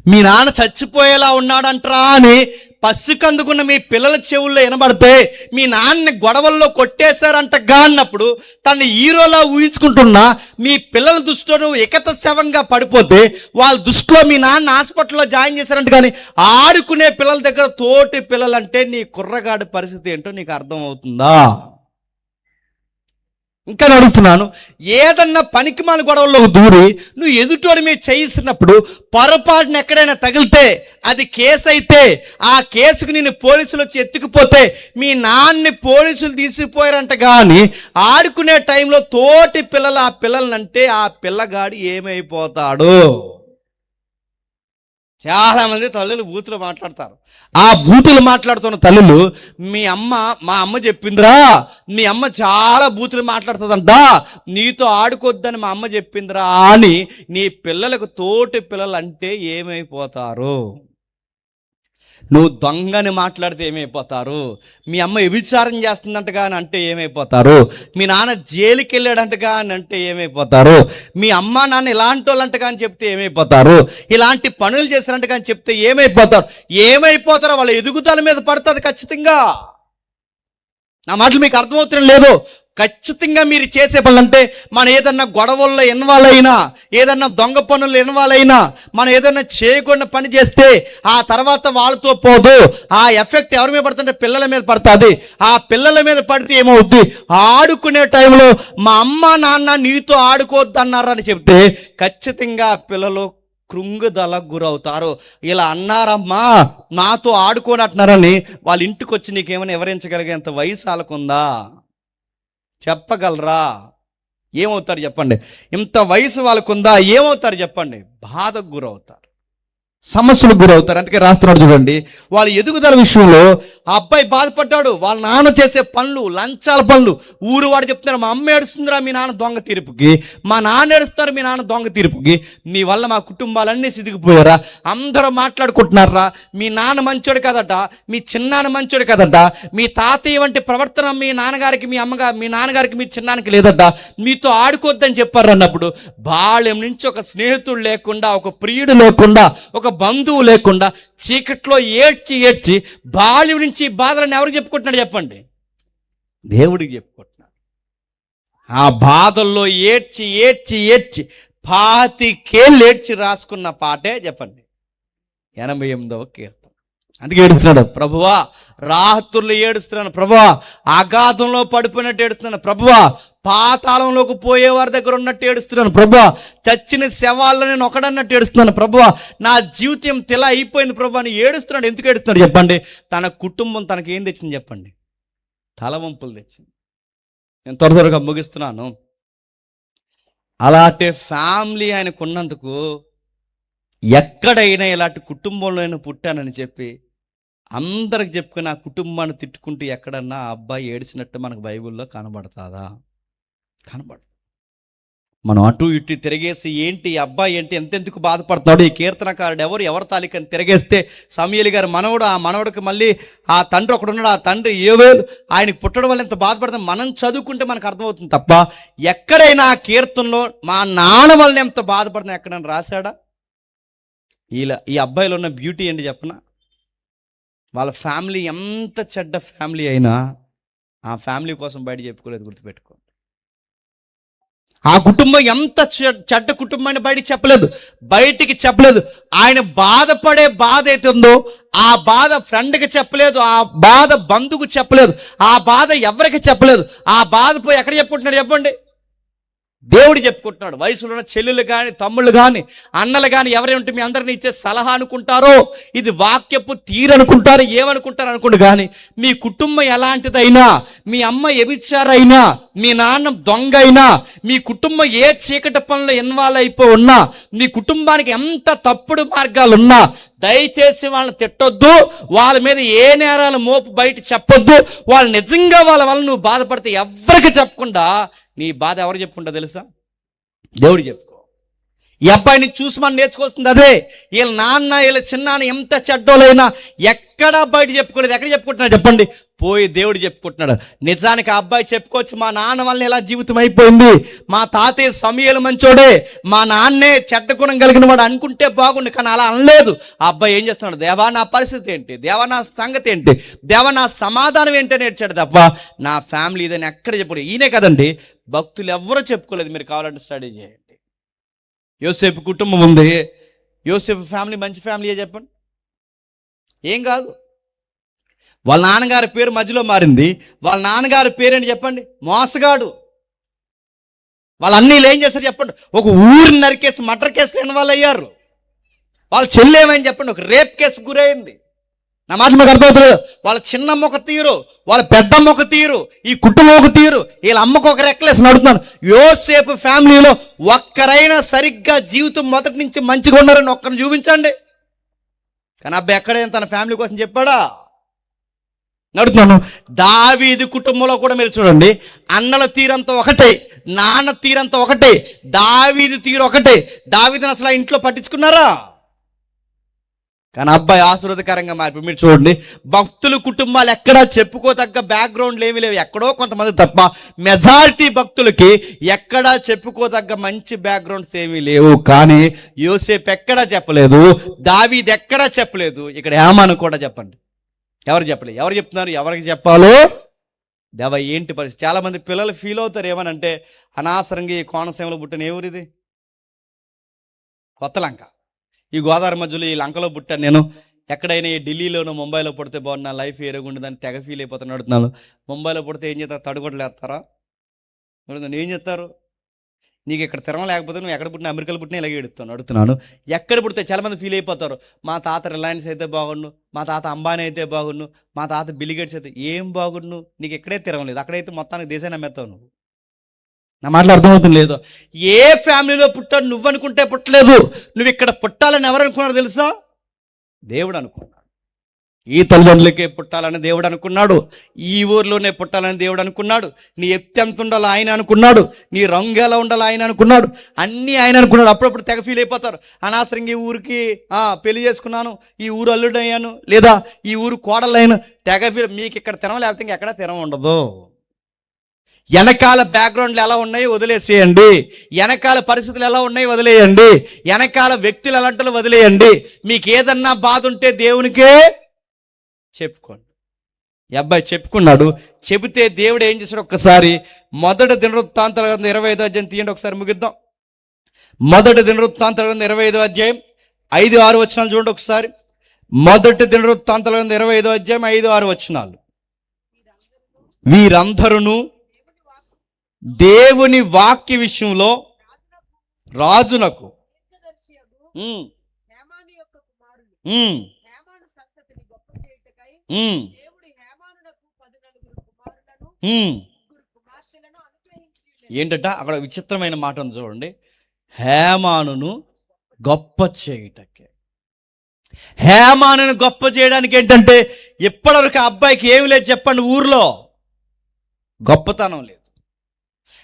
మీ నాన్న చచ్చిపోయేలా ఉన్నాడంటరా అని పసికందుకున్న మీ పిల్లల చెవుల్లో వినబడితే, మీ నాన్నని గొడవల్లో కొట్టేశారంటగా అన్నప్పుడు తను హీరోలా ఊహించుకుంటున్నా మీ పిల్లల దృష్టిలో నువ్వు ఏకత శవంగా పడిపోతే, వాళ్ళ దృష్టిలో మీ నాన్న హాస్పిటల్లో జాయిన్ చేశారంట. కానీ ఆడుకునే పిల్లల దగ్గర తోటి పిల్లలంటే నీ కుర్రగాడి పరిస్థితి ఏంటో నీకు అర్థమవుతుందా? ఇంకా అడుగుతున్నాను, ఏదన్నా పనికిమాల గొడవల్లో దూరి నువ్వు ఎదుటోడి మీద చేయిస్తున్నప్పుడు పొరపాటున ఎక్కడైనా తగిలితే అది కేసు అయితే, ఆ కేసుకు నేను పోలీసులు వచ్చి ఎత్తుకుపోతే మీ నాన్నని పోలీసులు తీసుకుపోయారంట. కానీ ఆడుకునే టైంలో తోటి పిల్లలు ఆ పిల్లలనంటే ఆ పిల్లగాడు ఏమైపోతాడు? చాలామంది తల్లులు బూతులు మాట్లాడతారు. ఆ బూతులు మాట్లాడుతున్న తల్లులు, మా అమ్మ చెప్పిందిరా, మీ అమ్మ చాలా బూతులు మాట్లాడుతుందంట, నీతో ఆడుకోద్దని మా అమ్మ చెప్పిందిరా అని నీ పిల్లలకు తోటి పిల్లలు అంటే ఏమైపోతారు? నువ్వు దొంగని మాట్లాడితే ఏమైపోతారు? మీ అమ్మ వ్యభిచారం చేస్తుందంటగా అని అంటే ఏమైపోతారు? మీ నాన్న జైలుకి వెళ్ళాడంటగా అని అంటే ఏమైపోతారు? మీ అమ్మ నాన్న ఇలాంటి వాళ్ళంటగా అని చెప్తే ఏమైపోతారు? ఇలాంటి పనులు చేశారంటగా అని చెప్తే ఏమైపోతారో వాళ్ళ ఎదుగుదల మీద పడుతుంది ఖచ్చితంగా. నా మాటలు మీకు అర్థమవుతున్న లేదు? ఖచ్చితంగా మీరు చేసే పనులు అంటే, మనం ఏదన్నా గొడవల్లో ఇన్వాల్వ్ అయినా, ఏదన్నా దొంగ పనులు ఇన్వాల్వ్ అయినా, మనం ఏదన్నా చేయకుండా పని చేస్తే ఆ తర్వాత వాళ్ళతో పోదు, ఆ ఎఫెక్ట్ ఎవరి మీద పడుతుంటే పిల్లల మీద పడుతుంది. ఆ పిల్లల మీద పడితే ఏమవుద్ది? ఆడుకునే టైంలో మా అమ్మ నాన్న నీతో ఆడుకోవద్దు అన్నారని చెప్తే ఖచ్చితంగా పిల్లలు కృంగుదలకు గురవుతారు. ఇలా అన్నారమ్మా, నాతో ఆడుకోనట్టున్నారని వాళ్ళ ఇంటికి వచ్చి నీకేమైనా వివరించగలిగేంత వయసు వాళ్ళకుందా? చెప్పగలరా? ఏమవుతారు చెప్పండి? ఇంత వయసు వాళ్ళకుందా? ఏమవుతారు చెప్పండి? బాధకు గురవుతారు, సమస్యలకు గురవుతారు. అందుకే రాస్తున్నాడు చూడండి, వాళ్ళ ఎదుగుదల విషయంలో ఆ అబ్బాయి బాధపడ్డాడు. వాళ్ళ నాన్న చేసే పనులు, లంచాల పనులు, ఊరు వాడు చెప్తున్నారు, మా అమ్మ ఏడుస్తుందిరా మీ నాన్న దొంగ తీర్పుకి, మా నాన్న ఏడుస్తున్నారు మీ నాన్న దొంగ తీర్పుకి, మీ వల్ల మా కుటుంబాలన్నీ సిదిగిపోయారా, అందరూ మాట్లాడుకుంటున్నారా, మీ నాన్న మంచోడు కదట, మీ చిన్నాన్న మంచోడు కదట, మీ తాతయ్య వంటి ప్రవర్తన మీ నాన్నగారికి మీ నాన్నగారికి మీ చిన్నానికి లేదట, మీతో ఆడుకోవద్దని చెప్పారు అన్నప్పుడు బాల్యం నుంచి ఒక స్నేహితుడు లేకుండా, ఒక ప్రియుడు లేకుండా, ఒక బంధువు లేకుండా చీకట్లో ఏడ్చి బాల్యం నుంచి బాధలను ఎవరికి చెప్పుకుంటున్నాడు చెప్పండి? దేవుడికి చెప్పుకుంటున్నాడు. ఆ బాధల్లో ఏడ్చి 25 ఏడ్చి రాసుకున్న పాటే చెప్పండి 88వ కీర్తన. అందుకే ఏడుస్తున్నాడు, ప్రభువా రాత్రులు ఏడుస్తున్నాను, ప్రభువా అగాధంలో పడిపోయినట్టు ఏడుస్తున్నాను, ప్రభువా పాతాళంలోకి పోయేవారి దగ్గర ఉన్నట్టు ఏడుస్తున్నాను, ప్రభువా చచ్చిన శవాల్లో నేను ఒకడన్నట్టు ఏడుస్తున్నాను, ప్రభువా నా జీవితం తెలా అయిపోయింది ప్రభువా అని ఏడుస్తున్నాడు. ఎందుకు ఏడుస్తున్నాడు చెప్పండి? తన కుటుంబం తనకి ఏం తెచ్చింది చెప్పండి? తలవంపులు తెచ్చింది. నేను త్వరగా ముగిస్తున్నాను. అలాంటి ఫ్యామిలీ ఆయనకు ఉన్నందుకు ఎక్కడైనా ఇలాంటి కుటుంబంలో పుట్టానని చెప్పి అందరికి చెప్పుకుని ఆ కుటుంబాన్ని తిట్టుకుంటూ ఎక్కడన్నా ఆ అబ్బాయి ఏడ్చినట్టు మనకు బైబిల్లో కనబడుతుందా? కనబడదు. మనం అటు ఇటు తిరిగేసి ఏంటి ఈ అబ్బాయి ఏంటి ఎంతెందుకు బాధపడుతున్నాడు, ఈ కీర్తనకారుడు ఎవరి తాలికని తిరిగేస్తే సమూయేలు గారి మనవడు, ఆ మనవడికి మళ్ళీ ఆ తండ్రి ఒకడు ఉన్నాడు, ఆ తండ్రి యోవేలు, ఆయనకి పుట్టడం వల్ల ఎంత బాధపడుతుంది మనం చదువుకుంటే మనకు అర్థమవుతుంది తప్ప ఎక్కడైనా ఆ కీర్తనలో మా నాన్న వల్ల ఎంత బాధపడుతున్నా ఎక్కడైనా రాశాడా? ఈ అబ్బాయిలో ఉన్న బ్యూటీ ఏంటి చెప్పనా? వాళ్ళ ఫ్యామిలీ ఎంత చెడ్డ ఫ్యామిలీ అయినా ఆ ఫ్యామిలీ కోసం బయట చెప్పుకోలేదు, గుర్తుపెట్టుకోండి. ఆ కుటుంబం ఎంత చెడ్డ కుటుంబాన్ని బయటికి చెప్పలేదు. ఆయన బాధపడే బాధ అయితే ఉందో ఆ బాధ ఫ్రెండ్కి చెప్పలేదు, ఆ బాధ బంధువుకు చెప్పలేదు, ఆ బాధ ఎవరికి చెప్పలేదు. ఆ బాధ పోయి ఎక్కడ చెప్పుకుంటున్నాడు చెప్పండి? దేవుడు చెప్పుకుంటున్నాడు. వయసులో ఉన్న చెల్లెలు కానీ తమ్ముళ్ళు కానీ అన్నలు కానీ ఎవరేమిటి మీ అందరిని ఇచ్చే సలహా అనుకుంటారో, ఇది వాక్యపు తీరనుకుంటారో, ఏమనుకుంటారు అనుకోండి, కానీ మీ కుటుంబం ఎలాంటిదైనా, మీ అమ్మ వ్యభిచారైనా, మీ నాన్న దొంగ అయినా, మీ కుటుంబం ఏ చీకటి పనులు ఇన్వాల్వ్ అయిపోయి ఉన్నా, మీ కుటుంబానికి ఎంత తప్పుడు మార్గాలు ఉన్నా దయచేసి వాళ్ళని తిట్టొద్దు, వాళ్ళ మీద ఏ నేరాలు మోపు బయట చెప్పొద్దు. వాళ్ళు నిజంగా వాళ్ళ వల్ల నువ్వు బాధపడితే ఎవరికి చెప్పకుండా నీ బాధ ఎవరు చెప్పుకుంటా తెలుసా? దేవుడు చెప్పుకో. ఈ అబ్బాయిని చూసి మనం నేర్చుకోవాల్సింది అదే. వీళ్ళ నాన్న వీళ్ళ చిన్నాన్న ఎంత చెడ్డోలైనా ఎక్కడా బయట చెప్పుకోలేదు. ఎక్కడ చెప్పుకుంటున్నాడు చెప్పండి? పోయి దేవుడు చెప్పుకుంటున్నాడు. నిజానికి ఆ అబ్బాయి చెప్పుకోవచ్చు, మా నాన్న వల్ల ఇలా జీవితం అయిపోయింది, మా తాతయ్య సమూయేలు మంచోడే, మా నాన్నే చెడ్డ గుణం కలిగిన వాడు అనుకుంటే బాగుండు, కానీ అలా అనలేదు. ఆ అబ్బాయి ఏం చేస్తున్నాడు? దేవా నా పరిస్థితి ఏంటి, దేవా నా సంగతి ఏంటి, దేవా నా సమాధానం ఏంటని ఏడ్చాడు తప్ప నా ఫ్యామిలీ ఇదని ఎక్కడ చెప్పాడు. ఈయనే కదండి, భక్తులు ఎవరో చెప్పుకోలేదు. మీరు కావాలంటే స్టడీ చేయండి. యోసేపు కుటుంబం ఉంది, యోసేపు ఫ్యామిలీ మంచి ఫ్యామిలీయే చెప్పండి, ఏం కాదు. వాళ్ళ నాన్నగారి పేరు మధ్యలో మారింది. వాళ్ళ నాన్నగారి పేరేంటి చెప్పండి? మోసగాడు. వాళ్ళ అన్నీళ్ళు ఏం చేస్తారు చెప్పండి? ఒక ఊరిని నరికేసి మర్డర్ కేసులు ఇన్వాల్వ్ అయ్యారు. వాళ్ళ చెల్లి ఏమైంది చెప్పండి? ఒక రేప్ కేసు గురైంది. నా మాట మీకు అర్థమవుతుంది. వాళ్ళ చిన్నమ్మ ఒక తీరు, వాళ్ళ పెద్దమ్మ ఒక తీరు, ఈ కుటుంబం ఒక తీరు, వీళ్ళ అమ్మకు ఒక రెక్కలేసి నడుతున్నాను. యోసేపు ఫ్యామిలీలో ఒక్కరైనా సరిగ్గా జీవితం మొదటి నుంచి మంచిగా ఉన్నారని ఒక్కరిని చూపించండి. కానీ అబ్బాయి ఎక్కడైనా తన ఫ్యామిలీ కోసం చెప్పాడా? నడుతున్నాను. దావీదు కుటుంబంలో కూడా మీరు చూడండి, అన్నల తీరంతా ఒకటే, నాన్న తీరంతా ఒకటే, దావీదు తీరు ఒకటే. దావీదుని అసలు ఆ ఇంట్లో పట్టించుకున్నారా? కానీ అబ్బాయి ఆశీర్వాదకరంగా మారిపోయి. మీరు చూడండి, భక్తుల కుటుంబాలు ఎక్కడా చెప్పుకోదగ్గ బ్యాక్గ్రౌండ్లు ఏమీ లేవు, ఎక్కడో కొంతమంది తప్ప మెజారిటీ భక్తులకి ఎక్కడా చెప్పుకోదగ్గ మంచి బ్యాక్గ్రౌండ్స్ ఏమీ లేవు. కానీ యోసేపు ఎక్కడా చెప్పలేదు, దావీదు ఎక్కడా చెప్పలేదు. ఇక్కడ హేమాను కూడా చెప్పండి, ఎవరు చెప్పలేదు. ఎవరు చెప్తున్నారు? ఎవరికి చెప్పాలో దేవ ఏంటి పరిస్థితి? చాలామంది పిల్లలు ఫీల్ అవుతారు ఏమనంటే, అనవసరంగా ఈ కోనసీమలో పుట్టిన ఏ ఊరిది? కొత్త లంక. ఈ గోదావరి మధ్యలో ఈ లంకలో పుట్టాను నేను. ఎక్కడైనా ఈ ఢిల్లీలోనో ముంబైలో పుడితే బాగుంది, నా లైఫ్ ఏరుగుండదని తెగ ఫీల్ అయిపోతాను. అడుగుతున్నాను, ముంబైలో పుడితే ఏం చేస్తారు? తడుగొడ్లు వేస్తారా? ఏం చేస్తారు? నీకు ఇక్కడ తిరగ లేకపోతే నువ్వు ఎక్కడ పుట్టినా, అమెరికాలో పుట్టినా ఇలాగే అడుగుతున్నాను. ఎక్కడ పుడితే చాలామంది ఫీల్ అయిపోతారు, మా తాత రిలయన్స్ అయితే బాగుండు, మా తాత అంబానీ అయితే బాగుండు, మా తాత బిల్గేట్స్ అయితే. ఏం బాగుండు? నీకు ఎక్కడే తిరగలేదు, అక్కడైతే మొత్తానికి దేశాన్ని అమ్మేస్తావు నువ్వు. నా మాటలు అర్థమవుతుంది లేదు? ఏ ఫ్యామిలీలో పుట్టాడు నువ్వు అనుకుంటే పుట్టలేదు. నువ్వు ఇక్కడ పుట్టాలని ఎవరు అనుకున్నాడు తెలుసా? దేవుడు అనుకున్నాడు. ఈ తల్లిదండ్రులకే పుట్టాలని దేవుడు అనుకున్నాడు, ఈ ఊర్లోనే పుట్టాలని దేవుడు అనుకున్నాడు, నీ ఎత్తు ఎంత ఉండాలో ఆయన అనుకున్నాడు, నీ రంగు ఎలా ఉండాలో ఆయన అనుకున్నాడు, అన్నీ ఆయన అనుకున్నాడు. అప్పుడప్పుడు తెగ ఫీల్ అయిపోతారు, అనవసరంగా ఈ ఊరికి పెళ్లి చేసుకున్నాను, ఈ ఊరు అల్లుడయ్యాను, లేదా ఈ ఊరు కోడలయ్యాను, తెగ ఫీల్. మీకు ఇక్కడ తినం, లేకపోతే ఇంకెక్కడ తినం ఉండదు. వెనకాల బ్యాక్గ్రౌండ్లు ఎలా ఉన్నాయో వదిలేసేయండి, వెనకాల పరిస్థితులు ఎలా ఉన్నాయో వదిలేయండి, వెనకాల వ్యక్తులు ఎలాంటి వదిలేయండి. మీకు ఏదన్నా బాధ ఉంటే దేవునికే చెప్పుకోండి. ఈ అబ్బాయి చెప్పుకున్నాడు. చెబితే దేవుడు ఏం చేశాడు? ఒక్కసారి మొదటి దినవృత్తాంతాల గ్రంథం 25వ అధ్యాయం తీయండి, ఒకసారి ముగిద్దాం. మొదటి దినవృత్తాంతాల గ్రంథం 25వ అధ్యాయం 5-6 వచనాలు చూడండి ఒకసారి. మొదటి దినవృత్తాంతాల గ్రంథం 25వ అధ్యాయం 5-6 వచనాలు. వీరందరూ దేవుని వాక్య విషయంలో రాజునకు ఏంటట అక్కడ విచిత్రమైన మాట ఉంది చూడండి, హేమానును గొప్ప చేయుటకే. హేమానును గొప్ప చేయడానికి ఏంటంటే, ఇప్పటివరకు ఆ అబ్బాయికి ఏమి లేదు చెప్పండి, ఊర్లో గొప్పతనం లేదు.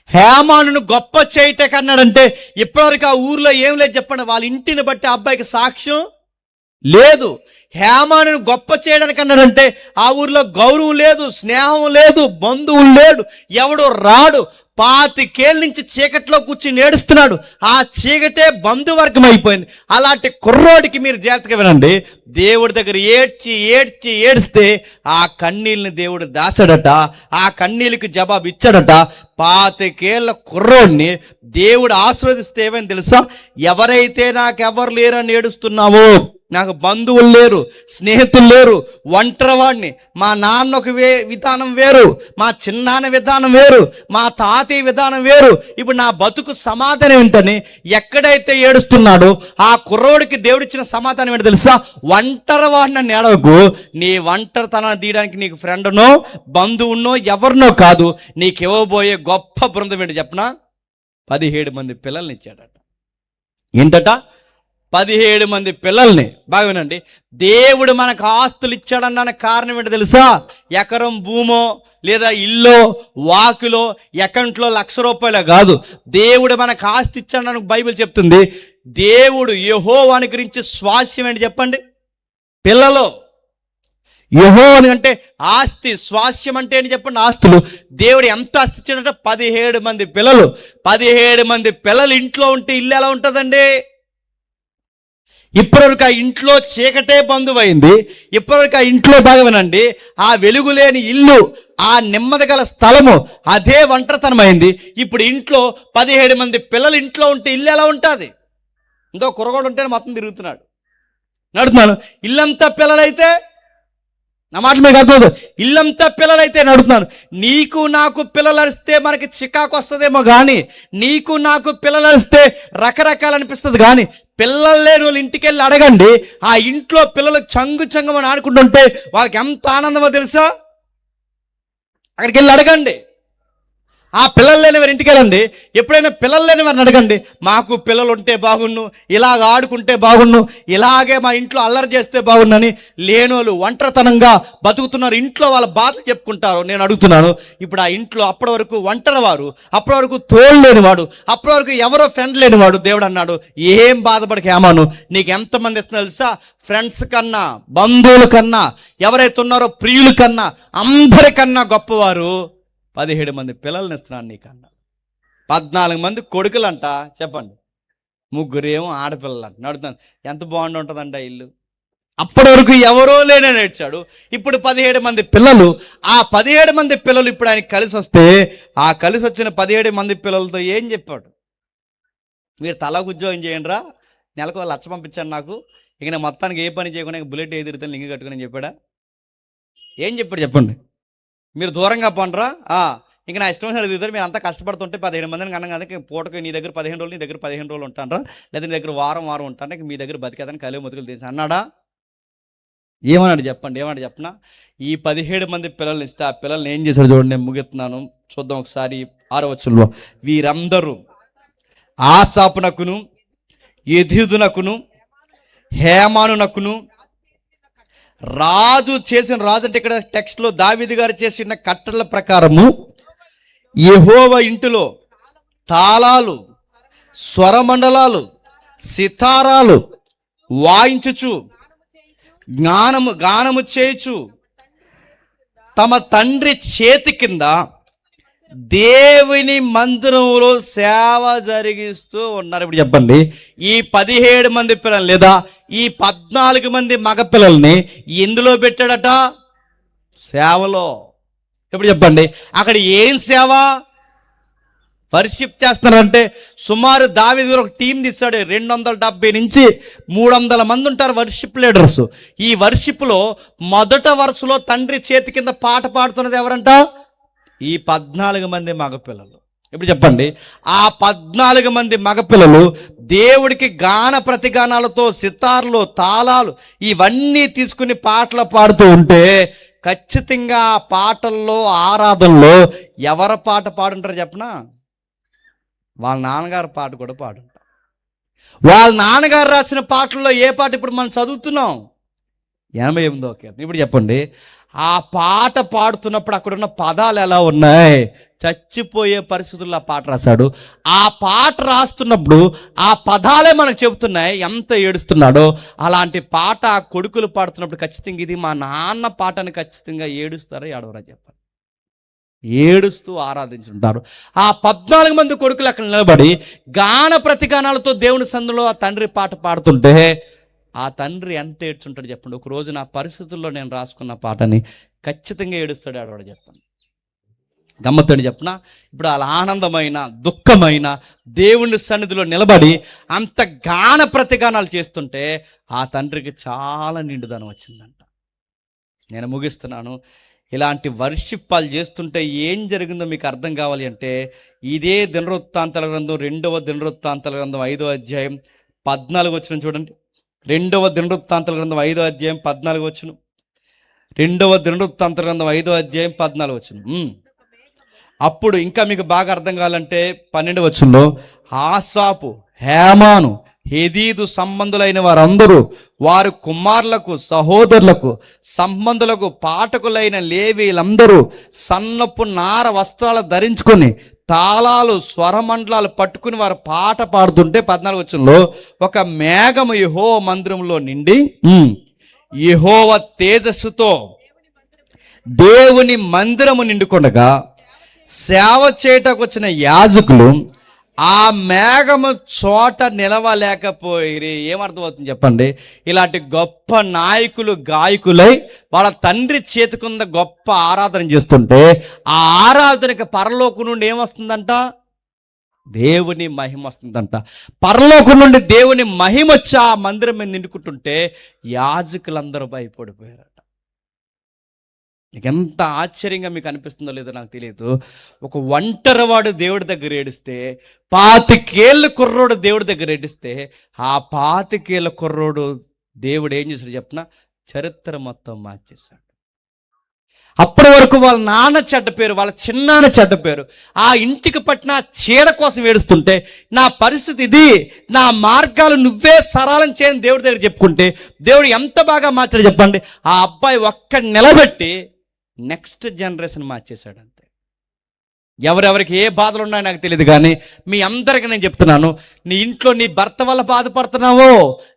హేమానును గొప్ప చేయటకి అన్నాడంటే, ఇప్పటివరకు ఆ ఊర్లో ఏం లేదు చెప్పండి, వాళ్ళ ఇంటిని బట్టి ఆ అబ్బాయికి సాక్ష్యం లేదు. హేమానును గొప్ప చేయడానికి అన్నాడంటే, ఆ ఊర్లో గౌరవం లేదు, స్నేహం లేదు, బంధువులు లేడు, ఎవడు రాడు. 25 ఏళ్ళ నుంచి చీకట్లో కూర్చుని ఏడుస్తున్నాడు. ఆ చీకటే బంధువర్గం అయిపోయింది. అలాంటి కుర్రోడికి మీరు జాగ్రత్తగా వినండి, దేవుడి దగ్గర ఏడ్చి ఏడ్చి ఏడిస్తే ఆ కన్నీళ్ళని దేవుడు దాచాడట, ఆ కన్నీళ్ళకి జవాబు ఇచ్చాడట. 25 ఏళ్ళ కుర్రోడిని దేవుడు ఆశీర్వదిస్తే ఏమని తెలుసా, ఎవరైతే నాకెవరు లేరని ఏడుస్తున్నావో, నాకు బంధువులు లేరు, స్నేహితులు లేరు, ఒంటరివాడిని, మా నాన్న ఒక విధానం వేరు, మా చిన్నాన్న విధానం వేరు, మా తాతయ్య విధానం వేరు, ఇప్పుడు నా బతుకు సమాధానం ఏంటని ఎక్కడైతే ఏడుస్తున్నాడో ఆ కుర్రోడికి దేవుడిచ్చిన సమాధానం ఏంటో తెలుసా, ఒంటరివాడిని నేడవకు, నీ ఒంటరితనాన్ని తీయడానికి నీకు ఫ్రెండ్నో బంధువునో ఎవరినో కాదు, నీకు ఇవ్వబోయే గొప్ప బృందం ఏంటి చెప్పనా, 17 మంది పిల్లల్ని ఇచ్చాడట. ఏంటట, 17 మంది పిల్లల్ని. బాగా వినండి, దేవుడు మనకు ఆస్తులు ఇచ్చాడన్నానికి కారణం ఏంటో తెలుసా, ఎకరం భూమో లేదా ఇల్లో వాకులో అకౌంట్లో ₹1,00,000 కాదు. దేవుడు మనకు ఆస్తి ఇచ్చాడని బైబిల్ చెప్తుంది. దేవుడు యెహోవాని గురించి స్వాస్యం ఏంటి చెప్పండి, పిల్లలు. యెహోవాని అంటే ఆస్తి, స్వాస్యం అంటే ఏంటి చెప్పండి, ఆస్తులు. దేవుడు ఎంత ఆస్తి ఇచ్చాడంటే 17 మంది పిల్లలు. 17 మంది పిల్లలు ఇంట్లో ఉంటే ఇల్లు ఎలా ఉంటుందండి? ఇప్పటివరకు ఆ ఇంట్లో చీకటే బంధువైంది. ఇప్పటివరకు ఆ ఇంట్లో బాగా వినండి, ఆ వెలుగు లేని ఇల్లు, ఆ నెమ్మది గల స్థలము అదే ఒంటరితనమైంది. ఇప్పుడు ఇంట్లో 17 మంది పిల్లలు ఇంట్లో ఉంటే ఇల్లు ఎలా ఉంటుంది? ఇంకో కుర్రగోడు ఉంటేనే మొత్తం తిరుగుతున్నాడు, నడుతున్నాను. ఇల్లంతా పిల్లలైతే, నా మాట మీకు అర్థమవుతుంది, ఇల్లంతా పిల్లలైతే నడుతున్నాను. నీకు నాకు పిల్లలు అరిస్తే మనకి చికాకు వస్తుందేమో కానీ, నీకు నాకు పిల్లలు అరిస్తే రకరకాలు అనిపిస్తుంది కానీ, పిల్లలు లేని వాళ్ళు ఇంటికి వెళ్ళి అడగండి, ఆ ఇంట్లో పిల్లలు చంగు చంగమని ఆడుకుంటుంటే వాళ్ళకి ఎంత ఆనందమో తెలుసా? అక్కడికి వెళ్ళి అడగండి. ఆ పిల్లలు లేని వారి ఇంటికి వెళ్ళండి, ఎప్పుడైనా పిల్లలు లేని వారిని అడగండి, మాకు పిల్లలు ఉంటే బాగున్ను, ఇలాగ ఆడుకుంటే బాగున్ను, ఇలాగే మా ఇంట్లో అల్లరి చేస్తే బాగున్నని. లేనోళ్ళు ఒంటరితనంగా బతుకుతున్నారు, ఇంట్లో వాళ్ళ బాధలు చెప్పుకుంటారు. నేను అడుగుతున్నాను, ఇప్పుడు ఆ ఇంట్లో అప్పటి వరకు ఒంటరి వారు, అప్పటి వరకు తోడు లేనివాడు, అప్పటి వరకు ఎవరో ఫ్రెండ్ లేనివాడు, దేవుడు అన్నాడు, ఏం బాధపడక హేమాను, నీకు ఎంతమంది ఇస్తున్నా తెలుసా, ఫ్రెండ్స్ కన్నా, బంధువుల కన్నా, ఎవరైతే ఉన్నారో ప్రియుల కన్నా, అందరికన్నా గొప్పవారు 17 మంది పిల్లల్ని ఇస్తున్నాను నీకన్నా. 14 మంది కొడుకులంట చెప్పండి, 3 ఏమో ఆడపిల్లలు అంట. నడుతున్నాను, ఎంత బాగుంటుందంట ఇల్లు. అప్పటి వరకు ఎవరో లేనే నేర్చాడు, ఇప్పుడు 17 మంది పిల్లలు. ఆ 17 మంది పిల్లలు ఇప్పుడు ఆయనకి కలిసి వస్తే, ఆ కలిసి వచ్చిన 17 మంది పిల్లలతో ఏం చెప్పాడు, మీరు తలకు ఉద్యోగం చేయండి రా, నెలకు ₹1,00,000 పంపించండి నాకు, ఇక నేను మొత్తానికి ఏ పని చేయకుండా బుల్లెట్ ఎదురుతాను లింగి కట్టుకుని చెప్పాడా? ఏం చెప్పాడు చెప్పండి? మీరు దూరంగా పండరా, ఇంక నా ఇష్టం అడుగుతారు, మీరు అంతా కష్టపడుతుంటే 17 మందిని కన్నా కదా, పూటకి నీ దగ్గర 15 రోజులు, నీ దగ్గర 15 రోజులు ఉంటానరా, లేదా నీ దగ్గర వారం ఉంటాను, మీ దగ్గర బతికేదని కలిగి మొతుకులు తీసి అన్నాడా? ఏమన్నాడు చెప్పండి, ఏమన్నాడు చెప్పనా? ఈ 17 మంది పిల్లల్ని ఇస్తే ఆ పిల్లల్ని ఏం చేశాడు చూడండి, నేను ముగిస్తున్నాను, చూద్దాం ఒకసారి 6వ వచనంలో. వీరందరూ ఆసాపునకును, యెదూదునకును, హేమానునకును, రాజు అంటే ఇక్కడ టెక్స్ట్లో దావీదు గారు చేసిన కట్టడల ప్రకారము యెహోవా ఇంటిలో తాళాలు, స్వరమండలాలు, సితారాలు వాయించుచు గానము చేయుచు తమ తండ్రి చేతి కింద దేవుని మందిరంలో సేవ జరిగిస్తూ ఉన్నారు. ఇప్పుడు చెప్పండి, ఈ 17 మంది పిల్లలు లేదా ఈ 14 మంది మగ పిల్లల్ని ఎందులో పెట్టాడట? సేవలో. ఇప్పుడు చెప్పండి, అక్కడ ఏం సేవ? వర్షిప్ చేస్తున్నారంటే సుమారు దావీదు ఒక టీం తీస్తాడు, 270 నుంచి 300 మంది ఉంటారు వర్షిప్ లీడర్స్. ఈ వర్షిప్లో మొదట వరుసలో తండ్రి చేతి కింద పాట పాడుతున్నది ఎవరంట? ఈ 14 మంది మగపిల్లలు. ఇప్పుడు చెప్పండి, ఆ 14 మంది మగపిల్లలు దేవుడికి గాన ప్రతిగానాలతో, సితార్లు, తాళాలు ఇవన్నీ తీసుకుని పాటలు పాడుతూ ఉంటే, ఖచ్చితంగా ఆ పాటల్లో, ఆరాధనలో ఎవరి పాట పాడుంటారు చెప్పనా? వాళ్ళ నాన్నగారు పాట కూడా పాడుంటాం. వాళ్ళ నాన్నగారు రాసిన పాటల్లో ఏ పాట ఇప్పుడు మనం చదువుతున్నాం? 88వ కీర్తన. ఇప్పుడు చెప్పండి, ఆ పాట పాడుతున్నప్పుడు అక్కడున్న పదాలు ఎలా ఉన్నాయి? చచ్చిపోయే పరిస్థితుల్లో ఆ పాట రాశాడు. ఆ పాట రాస్తున్నప్పుడు ఆ పదాలే మనకు చెబుతున్నాయి ఎంత ఏడుస్తున్నాడో. అలాంటి పాట ఆ కొడుకులు పాడుతున్నప్పుడు ఖచ్చితంగా ఇది మా నాన్న పాటని ఖచ్చితంగా ఏడుస్తారా ఏడవరా చెప్పండి? ఏడుస్తూ ఆరాధించుంటారు. ఆ 14 మంది కొడుకులు అక్కడ నిలబడి గాన ప్రతిగానాలతో దేవుని సందులో ఆ తండ్రి పాట పాడుతుంటే ఆ తండ్రి ఎంత ఏడ్చుంటాడు చెప్పండి? ఒక రోజు నా పరిస్థితుల్లో నేను రాసుకున్న పాటని ఖచ్చితంగా ఏడుస్తాడు ఆడవాడు చెప్పండి. గమ్మత్తని చెప్పనా? ఇప్పుడు అలా ఆనందమైన దుఃఖమైన దేవుని సన్నిధిలో నిలబడి అంత గాన ప్రతిగానాలు చేస్తుంటే ఆ తండ్రికి చాలా నిండుదనం వచ్చిందంట. నేను ముగిస్తున్నాను. ఇలాంటి వర్షిప్పాలు చేస్తుంటే ఏం జరిగిందో మీకు అర్థం కావాలి అంటే ఇదే దినవృత్తాంతాల గ్రంథం 2వ దినవృత్తాంతాల గ్రంథం 5వ అధ్యాయం 14 వచనం చూడండి. 2వ దినవృత్తాంతాల గ్రంథం 5వ అధ్యాయం 14 వచనం. 2వ దినవృత్తాంతాల గ్రంథం 5వ అధ్యాయం 14 వచనం. అప్పుడు ఇంకా మీకు బాగా అర్థం కావాలంటే 12వ వచనంలో ఆసాపు, హేమాను, హెదీదు సంబంధులైన వారందరూ వారి కుమారులకు, సహోదరులకు, సంబంధులకు, పాఠకులైన లేవీలందరూ సన్నపు నార వస్త్రాలు ధరించుకొని తాళాలు, స్వరమండలాలు పట్టుకుని వారు పాట పాడుతుంటే 14వ వచనంలో ఒక మేఘము యెహోవా మందిరంలో నిండి యెహోవా తేజస్సుతో దేవుని మందిరము నిండుకొండగా సేవ చేయటకు వచ్చిన యాజకులు ఆ మేఘము చోట నిలవలేకపోయి. ఏమర్థమవుతుంది చెప్పండి? ఇలాంటి గొప్ప నాయకులు, గాయకులై వాళ్ళ తండ్రి చేతికుంద గొప్ప ఆరాధన చేస్తుంటే ఆ ఆరాధనకి పరలోకం నుండి ఏమొస్తుందంట? దేవుని మహిమ వస్తుందంట. పరలోకం నుండి దేవుని మహిమ వచ్చి ఆ మందిరం మీద నిండుకుంటుంటే యాజకులందరూ భయపడిపోయారట. మీకు ఎంత ఆశ్చర్యంగా మీకు అనిపిస్తుందో లేదో నాకు తెలియదు. ఒక ఒంటరివాడు దేవుడి దగ్గర ఏడిస్తే, 25 ఏళ్ళ కుర్రోడు దేవుడి దగ్గర ఏడిస్తే, ఆ 25 ఏళ్ళ కుర్రోడు దేవుడు ఏం చేశాడు చెప్పిన? చరిత్ర మొత్తం మార్చేశాడు. అప్పటి వరకు వాళ్ళ నాన్న చెడ్డ పేరు, వాళ్ళ చిన్నాన్న చెడ్డ పేరు, ఆ ఇంటికి పట్టిన చీడ కోసం ఏడుస్తుంటే నా పరిస్థితి ఇది, నా మార్గాలు నువ్వే సరళం చేయని దేవుడి దగ్గర చెప్పుకుంటే దేవుడు ఎంత బాగా మార్చాడు చెప్పండి? ఆ అబ్బాయి ఒక్క నిలబెట్టి నెక్స్ట్ జనరేషన్ మార్చేశాడు అంతే. ఎవరెవరికి ఏ బాధలు ఉన్నాయో నాకు తెలియదు, కానీ మీ అందరికీ నేను చెప్తున్నాను, నీ ఇంట్లో నీ భర్త వల్ల బాధపడుతున్నావో,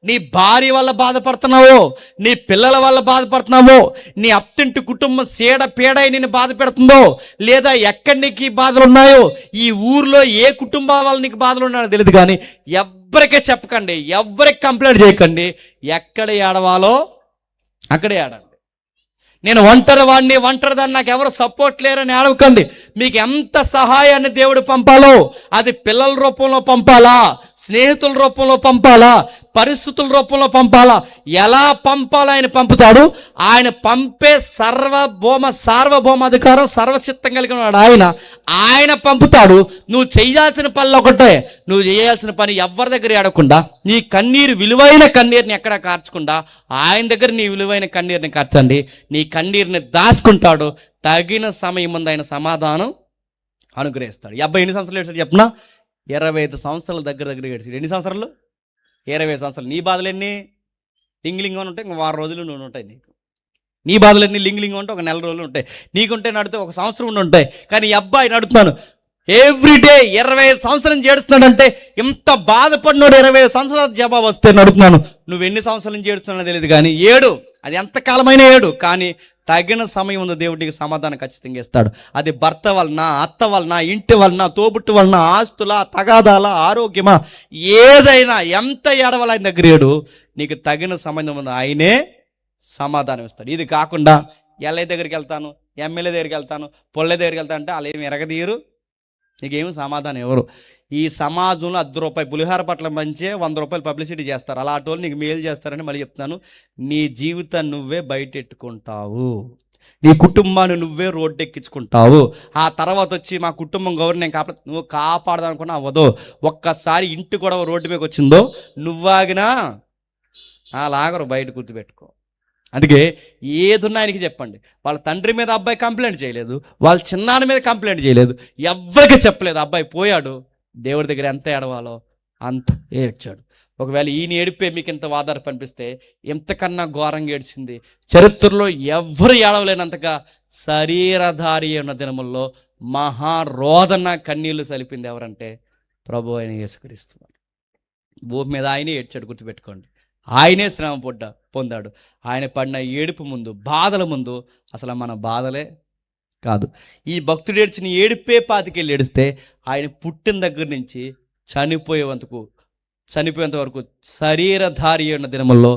నీ భార్య వల్ల బాధపడుతున్నావో, నీ పిల్లల వల్ల బాధపడుతున్నావో, నీ అత్తింటి కుటుంబం సీడ పీడై నిన్ను బాధ పెడుతుందో, లేదా ఎక్కడి నీకు బాధలు ఉన్నాయో, ఈ ఊర్లో ఏ కుటుంబాల వల్ల నీకు బాధలు ఉన్నాయో తెలియదు, కానీ ఎవ్వరికే చెప్పకండి, ఎవ్వరికి కంప్లైంట్ చేయకండి. ఎక్కడ ఏడవాలో అక్కడే ఏడండి. నేను ఒంటరిదాన్ని, నాకు ఎవరు సపోర్ట్ లేరని ఏడవకండి. మీకు ఎంత సహాయాన్ని దేవుడు పంపాలో అది పిల్లల రూపంలో పంపాలా, స్నేహితుల రూపంలో పంపాలా, పరిస్థితుల రూపంలో పంపాలా, ఎలా పంపాలో ఆయన పంపుతాడు. ఆయన పంపే సార్వభౌమాధికారం సర్వశక్తం కలిగిన వాడు ఆయన పంపుతాడు. నువ్వు చేయాల్సిన పనులు ఒకటే, నువ్వు చేయాల్సిన పని ఎవరి దగ్గర ఏడకుండా, నీ కన్నీరు విలువైన కన్నీరుని ఎక్కడ కార్చకుండా ఆయన దగ్గర నీ విలువైన కన్నీరుని కార్చండి. నీ కన్నీరుని దాచుకుంటాడు. తగిన సమయం ముందు ఆయన సమాధానం అనుగ్రహిస్తాడు. 78 సంవత్సరాలు ఏడ్చాడు చెప్పిన? 25 సంవత్సరాల దగ్గర ఏడ్చాడు. ఎన్ని సంవత్సరాలు? 20 సంవత్సరాలు. నీ బాధలు ఎన్ని? లింగ్ అని ఉంటాయి, ఇంక 6 రోజులు నువ్వు ఉంటాయి నీకు. నీ బాధలు ఎన్ని? లింగ్ ఉంటే ఒక 4 రోజులు ఉంటాయి. నీకుంటే నడితే 1 సంవత్సరం ఉండి ఉంటాయి. కానీ ఈ అబ్బాయి నడుతున్నాను ఎవ్రీడే 25 సంవత్సరం చేడుస్తున్నాడంటే, ఇంత బాధపడినోడు 25 సంవత్సరాల జవాబు వస్తే నడుతున్నాను. నువ్వు ఎన్ని సంవత్సరాల నుంచి ఏడుస్తున్నానో తెలియదు, కానీ ఏడు, అది ఎంతకాలమైన ఏడు, కానీ తగిన సమయం ఉంది దేవుడికి సమాధానం ఖచ్చితంగా ఇస్తాడు. అది భర్త వలన, అత్త వలన, ఇంటి వలన, తోబుట్టు వలన, ఆస్తుల, తగాదాల, ఆరోగ్యమా, ఏదైనా ఎంత ఏడవాల ఆయన దగ్గర ఏడు, నీకు తగిన సమయం ఉంది, ఆయనే సమాధానం ఇస్తాడు. ఇది కాకుండా ఎల్ఐ దగ్గరికి వెళ్తాను, ఎమ్మెల్యే దగ్గరికి వెళ్తాను, పొల్లె దగ్గరికి వెళ్తాను అంటే వాళ్ళు ఏమి ఎరగదీయరు, నీకేమి సమాధానం ఎవరు. ఈ సమాజంలో 10 రూపాయలు పులిహార పట్ల మంచి 100 రూపాయలు పబ్లిసిటీ చేస్తారు. అలాంటి వాళ్ళు నీకు మేలు చేస్తారని మళ్ళీ చెప్తాను. నీ జీవితాన్ని నువ్వే బయటెట్టుకుంటావు, నీ కుటుంబాన్ని నువ్వే రోడ్డు ఎక్కించుకుంటావు. ఆ తర్వాత వచ్చి మా కుటుంబం గౌరవం నువ్వు కాపాడదాం అనుకున్నా అవ్వదు. ఒక్కసారి ఇంటి గొడవ రోడ్డు మీదకి వచ్చిందో నువ్వాగినా అలాగరు, బయట గుర్తుపెట్టుకో. అందుకే ఏదున్నా ఆయనకి చెప్పండి. వాళ్ళ తండ్రి మీద అబ్బాయి కంప్లైంట్ చేయలేదు, వాళ్ళ చిన్నాన్న మీద కంప్లైంట్ చేయలేదు, ఎవ్వరికి చెప్పలేదు. అబ్బాయి పోయాడు, దేవుడి దగ్గర ఎంత ఏడవాలో అంత ఏడ్చాడు. ఒకవేళ ఈయన ఏడిపే మీకు ఇంత వాదారు అనిపిస్తే ఇంతకన్నా ఘోరంగా ఏడ్చింది చరిత్రలో ఎవ్వరు ఏడవలేనంతగా శరీరధారి ఉన్న దినముల్లో మహారోదన కన్నీళ్లు సలిపింది ఎవరంటే ప్రభు అయిన యేసుక్రీస్తు. భూమి మీద ఆయనే ఏడ్చాడు, గుర్తుపెట్టుకోండి. ఆయనే శ్రమ పొందాడు. ఆయన పడిన ఏడుపు ముందు, బాధల ముందు అసలు మన బాధలే కాదు. ఈ భక్తుడు ఏడ్చిన ఏడుపే పాతికెళ్ళి ఏడిస్తే ఆయన పుట్టిన దగ్గర నుంచి చనిపోయేంత వరకు శరీరధారి అయిన దినముల్లో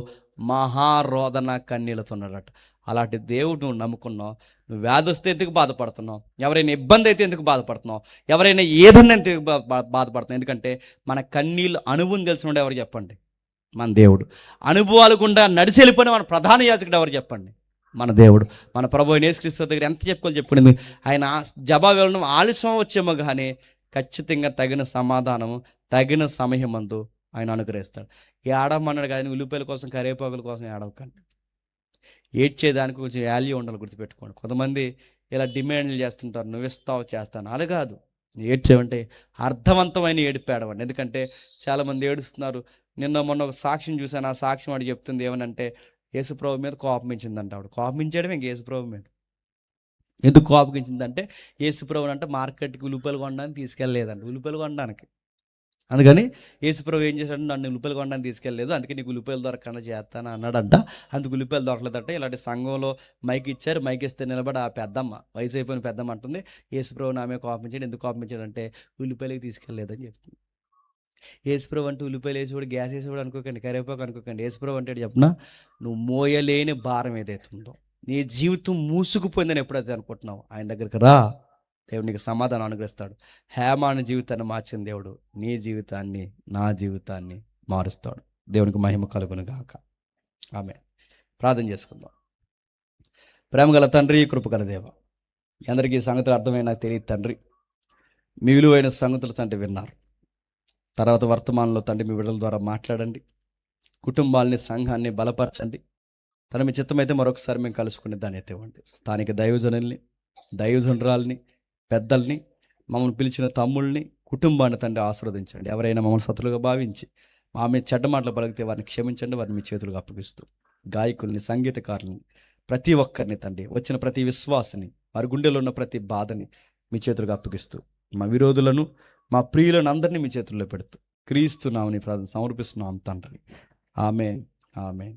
మహారోదన కన్నీళ్ళతున్నాడట. అలాంటి దేవుడు నువ్వు నమ్ముకున్నావు. నువ్వు వ్యాధి వస్తే ఎందుకు బాధపడుతున్నావు? ఎవరైనా ఇబ్బంది అయితే ఎందుకు బాధపడుతున్నావు? ఎవరైనా ఏదన్నా ఎందుకు బాధపడుతున్నావు? ఎందుకంటే మన కన్నీళ్ళు అనుభవం తెలిసిన ఎవరు చెప్పండి? మన దేవుడు. అనుభవాలు గుండా నడిచి వెళ్ళిపోయిన మన ప్రధాన యాజకుడు ఎవరు చెప్పండి? మన దేవుడు. మన ప్రభు యేసుక్రీస్తు దగ్గర ఎంత చెప్పుకోవాలి? ఆయన జవాబు వెళ్ళడం ఆలస్యం వచ్చేమో కానీ ఖచ్చితంగా తగిన సమాధానము తగిన సమయమందు ఆయన అనుగ్రహిస్తాడు. ఏడమన్నాడు కానీ ఉల్లిపాయల కోసం కరివేపాకుల కోసం ఏడవకండి. ఏడ్చేదానికి కొంచెం వాల్యూ ఉండాలి, గుర్తుపెట్టుకోండి. కొంతమంది ఇలా డిమాండ్లు చేస్తుంటారు, నువ్వు ఇస్తావు చేస్తాను. అలా కాదు. ఏడ్చేవంటే అర్థవంతమైన ఏడుపు ఏడవండి. ఎందుకంటే చాలామంది ఏడుస్తున్నారు. మొన్న ఒక సాక్ష్యం చూశాను. ఆ సాక్ష్యం వాడు చెప్తుంది ఏమనంటే యేసుప్రభు మీద కోపమించిందంట. ఆవిడ కోపమించడం ఇంక యేసుప్రభు మీద. ఎందుకు కోపగించిందంటే యేసుప్రభు అంటే మార్కెట్కి ఉల్లిపాయలు కొనడానికి తీసుకెళ్ళలేదంట, ఉల్లిపాయలు కొనడానికి. అందుకని యేసుప్రభు ఏం చేశాడు? నన్ను ఉల్లిపాయలు కొనడానికి తీసుకెళ్ళలేదు, అందుకే నీకు ఉల్లిపాయలు దొరకకుండా చేస్తాను అన్నాడంట. అందుకు ఉల్లిపాయలు దొరకలేదంట. ఇలాంటి సంఘంలో మైక్ ఇచ్చారు, మైక్ ఇస్తే నిలబడి ఆ పెద్దమ్మ, వయసు అయిపోయిన పెద్దమ్మ అంటుంది, యేసుప్రభు నా మీద కోపమించాడు. ఎందుకు కోపమించాడంటే ఉల్లిపాయలకి తీసుకెళ్ళలేదని చెప్తుంది. యేసుప్రభు అంటే ఉల్లిపాయలు వేసేవాడు, గ్యాస్ వేసేవాడు అనుకోకండి, కరివేపాకు అనుకోకండి. యేసుప్రభు అంటే చెప్పిన నువ్వు మోయలేని భారం ఏదైతే ఉందో, నీ జీవితం మూసుకుపోయిందని ఎప్పుడైతే అనుకుంటున్నావు, ఆయన దగ్గరికి రా. దేవుడు నీకు సమాధానం అనుగ్రహిస్తాడు. హేమాని జీవితాన్ని మార్చిన దేవుడు నీ జీవితాన్ని, నా జీవితాన్ని మారుస్తాడు. దేవునికి మహిమ కలుగును గాక. ఆమె ప్రార్థన చేసుకుందాం. ప్రేమగల తండ్రి, కృపగల దేవ, అందరికీ సంగతులు అర్థమైనా తెలియదు తండ్రి. మీ విలువైన సంగతులు తండ్రి విన్నారు. తర్వాత వర్తమానంలో తండ్రి మీ బిడ్డల ద్వారా మాట్లాడండి. కుటుంబాలని, సంఘాన్ని బలపరచండి. తన మీ చిత్తమైతే మరొకసారి మేము కలుసుకునే దాన్ని అయితే ఇవ్వండి. స్థానిక దైవజనుల్ని, దైవజనురాల్ని, పెద్దల్ని, మమ్మల్ని పిలిచిన తమ్ముళ్ళని, కుటుంబాన్ని తండ్రి ఆశీర్వదించండి. ఎవరైనా మమ్మల్ని శత్రులుగా భావించి మా మీద చెడ్డ మాటలు పలికితే వారిని క్షమించండి. వారిని మీ చేతులకు అప్పగిస్తూ గాయకుల్ని, సంగీతకారులని, ప్రతి ఒక్కరిని తండ్రి, వచ్చిన ప్రతి విశ్వాసని, వారి గుండెలో ఉన్న ప్రతి బాధని మీ చేతులకు అప్పగిస్తూ మా విరోధులను, మా ప్రియులను అందరినీ మీ చేతుల్లో పెడుతూ క్రీస్తు నామమున ప్రార్థన సమర్పిస్తున్నాం తండ్రి. ఆమేన్, ఆమేన్.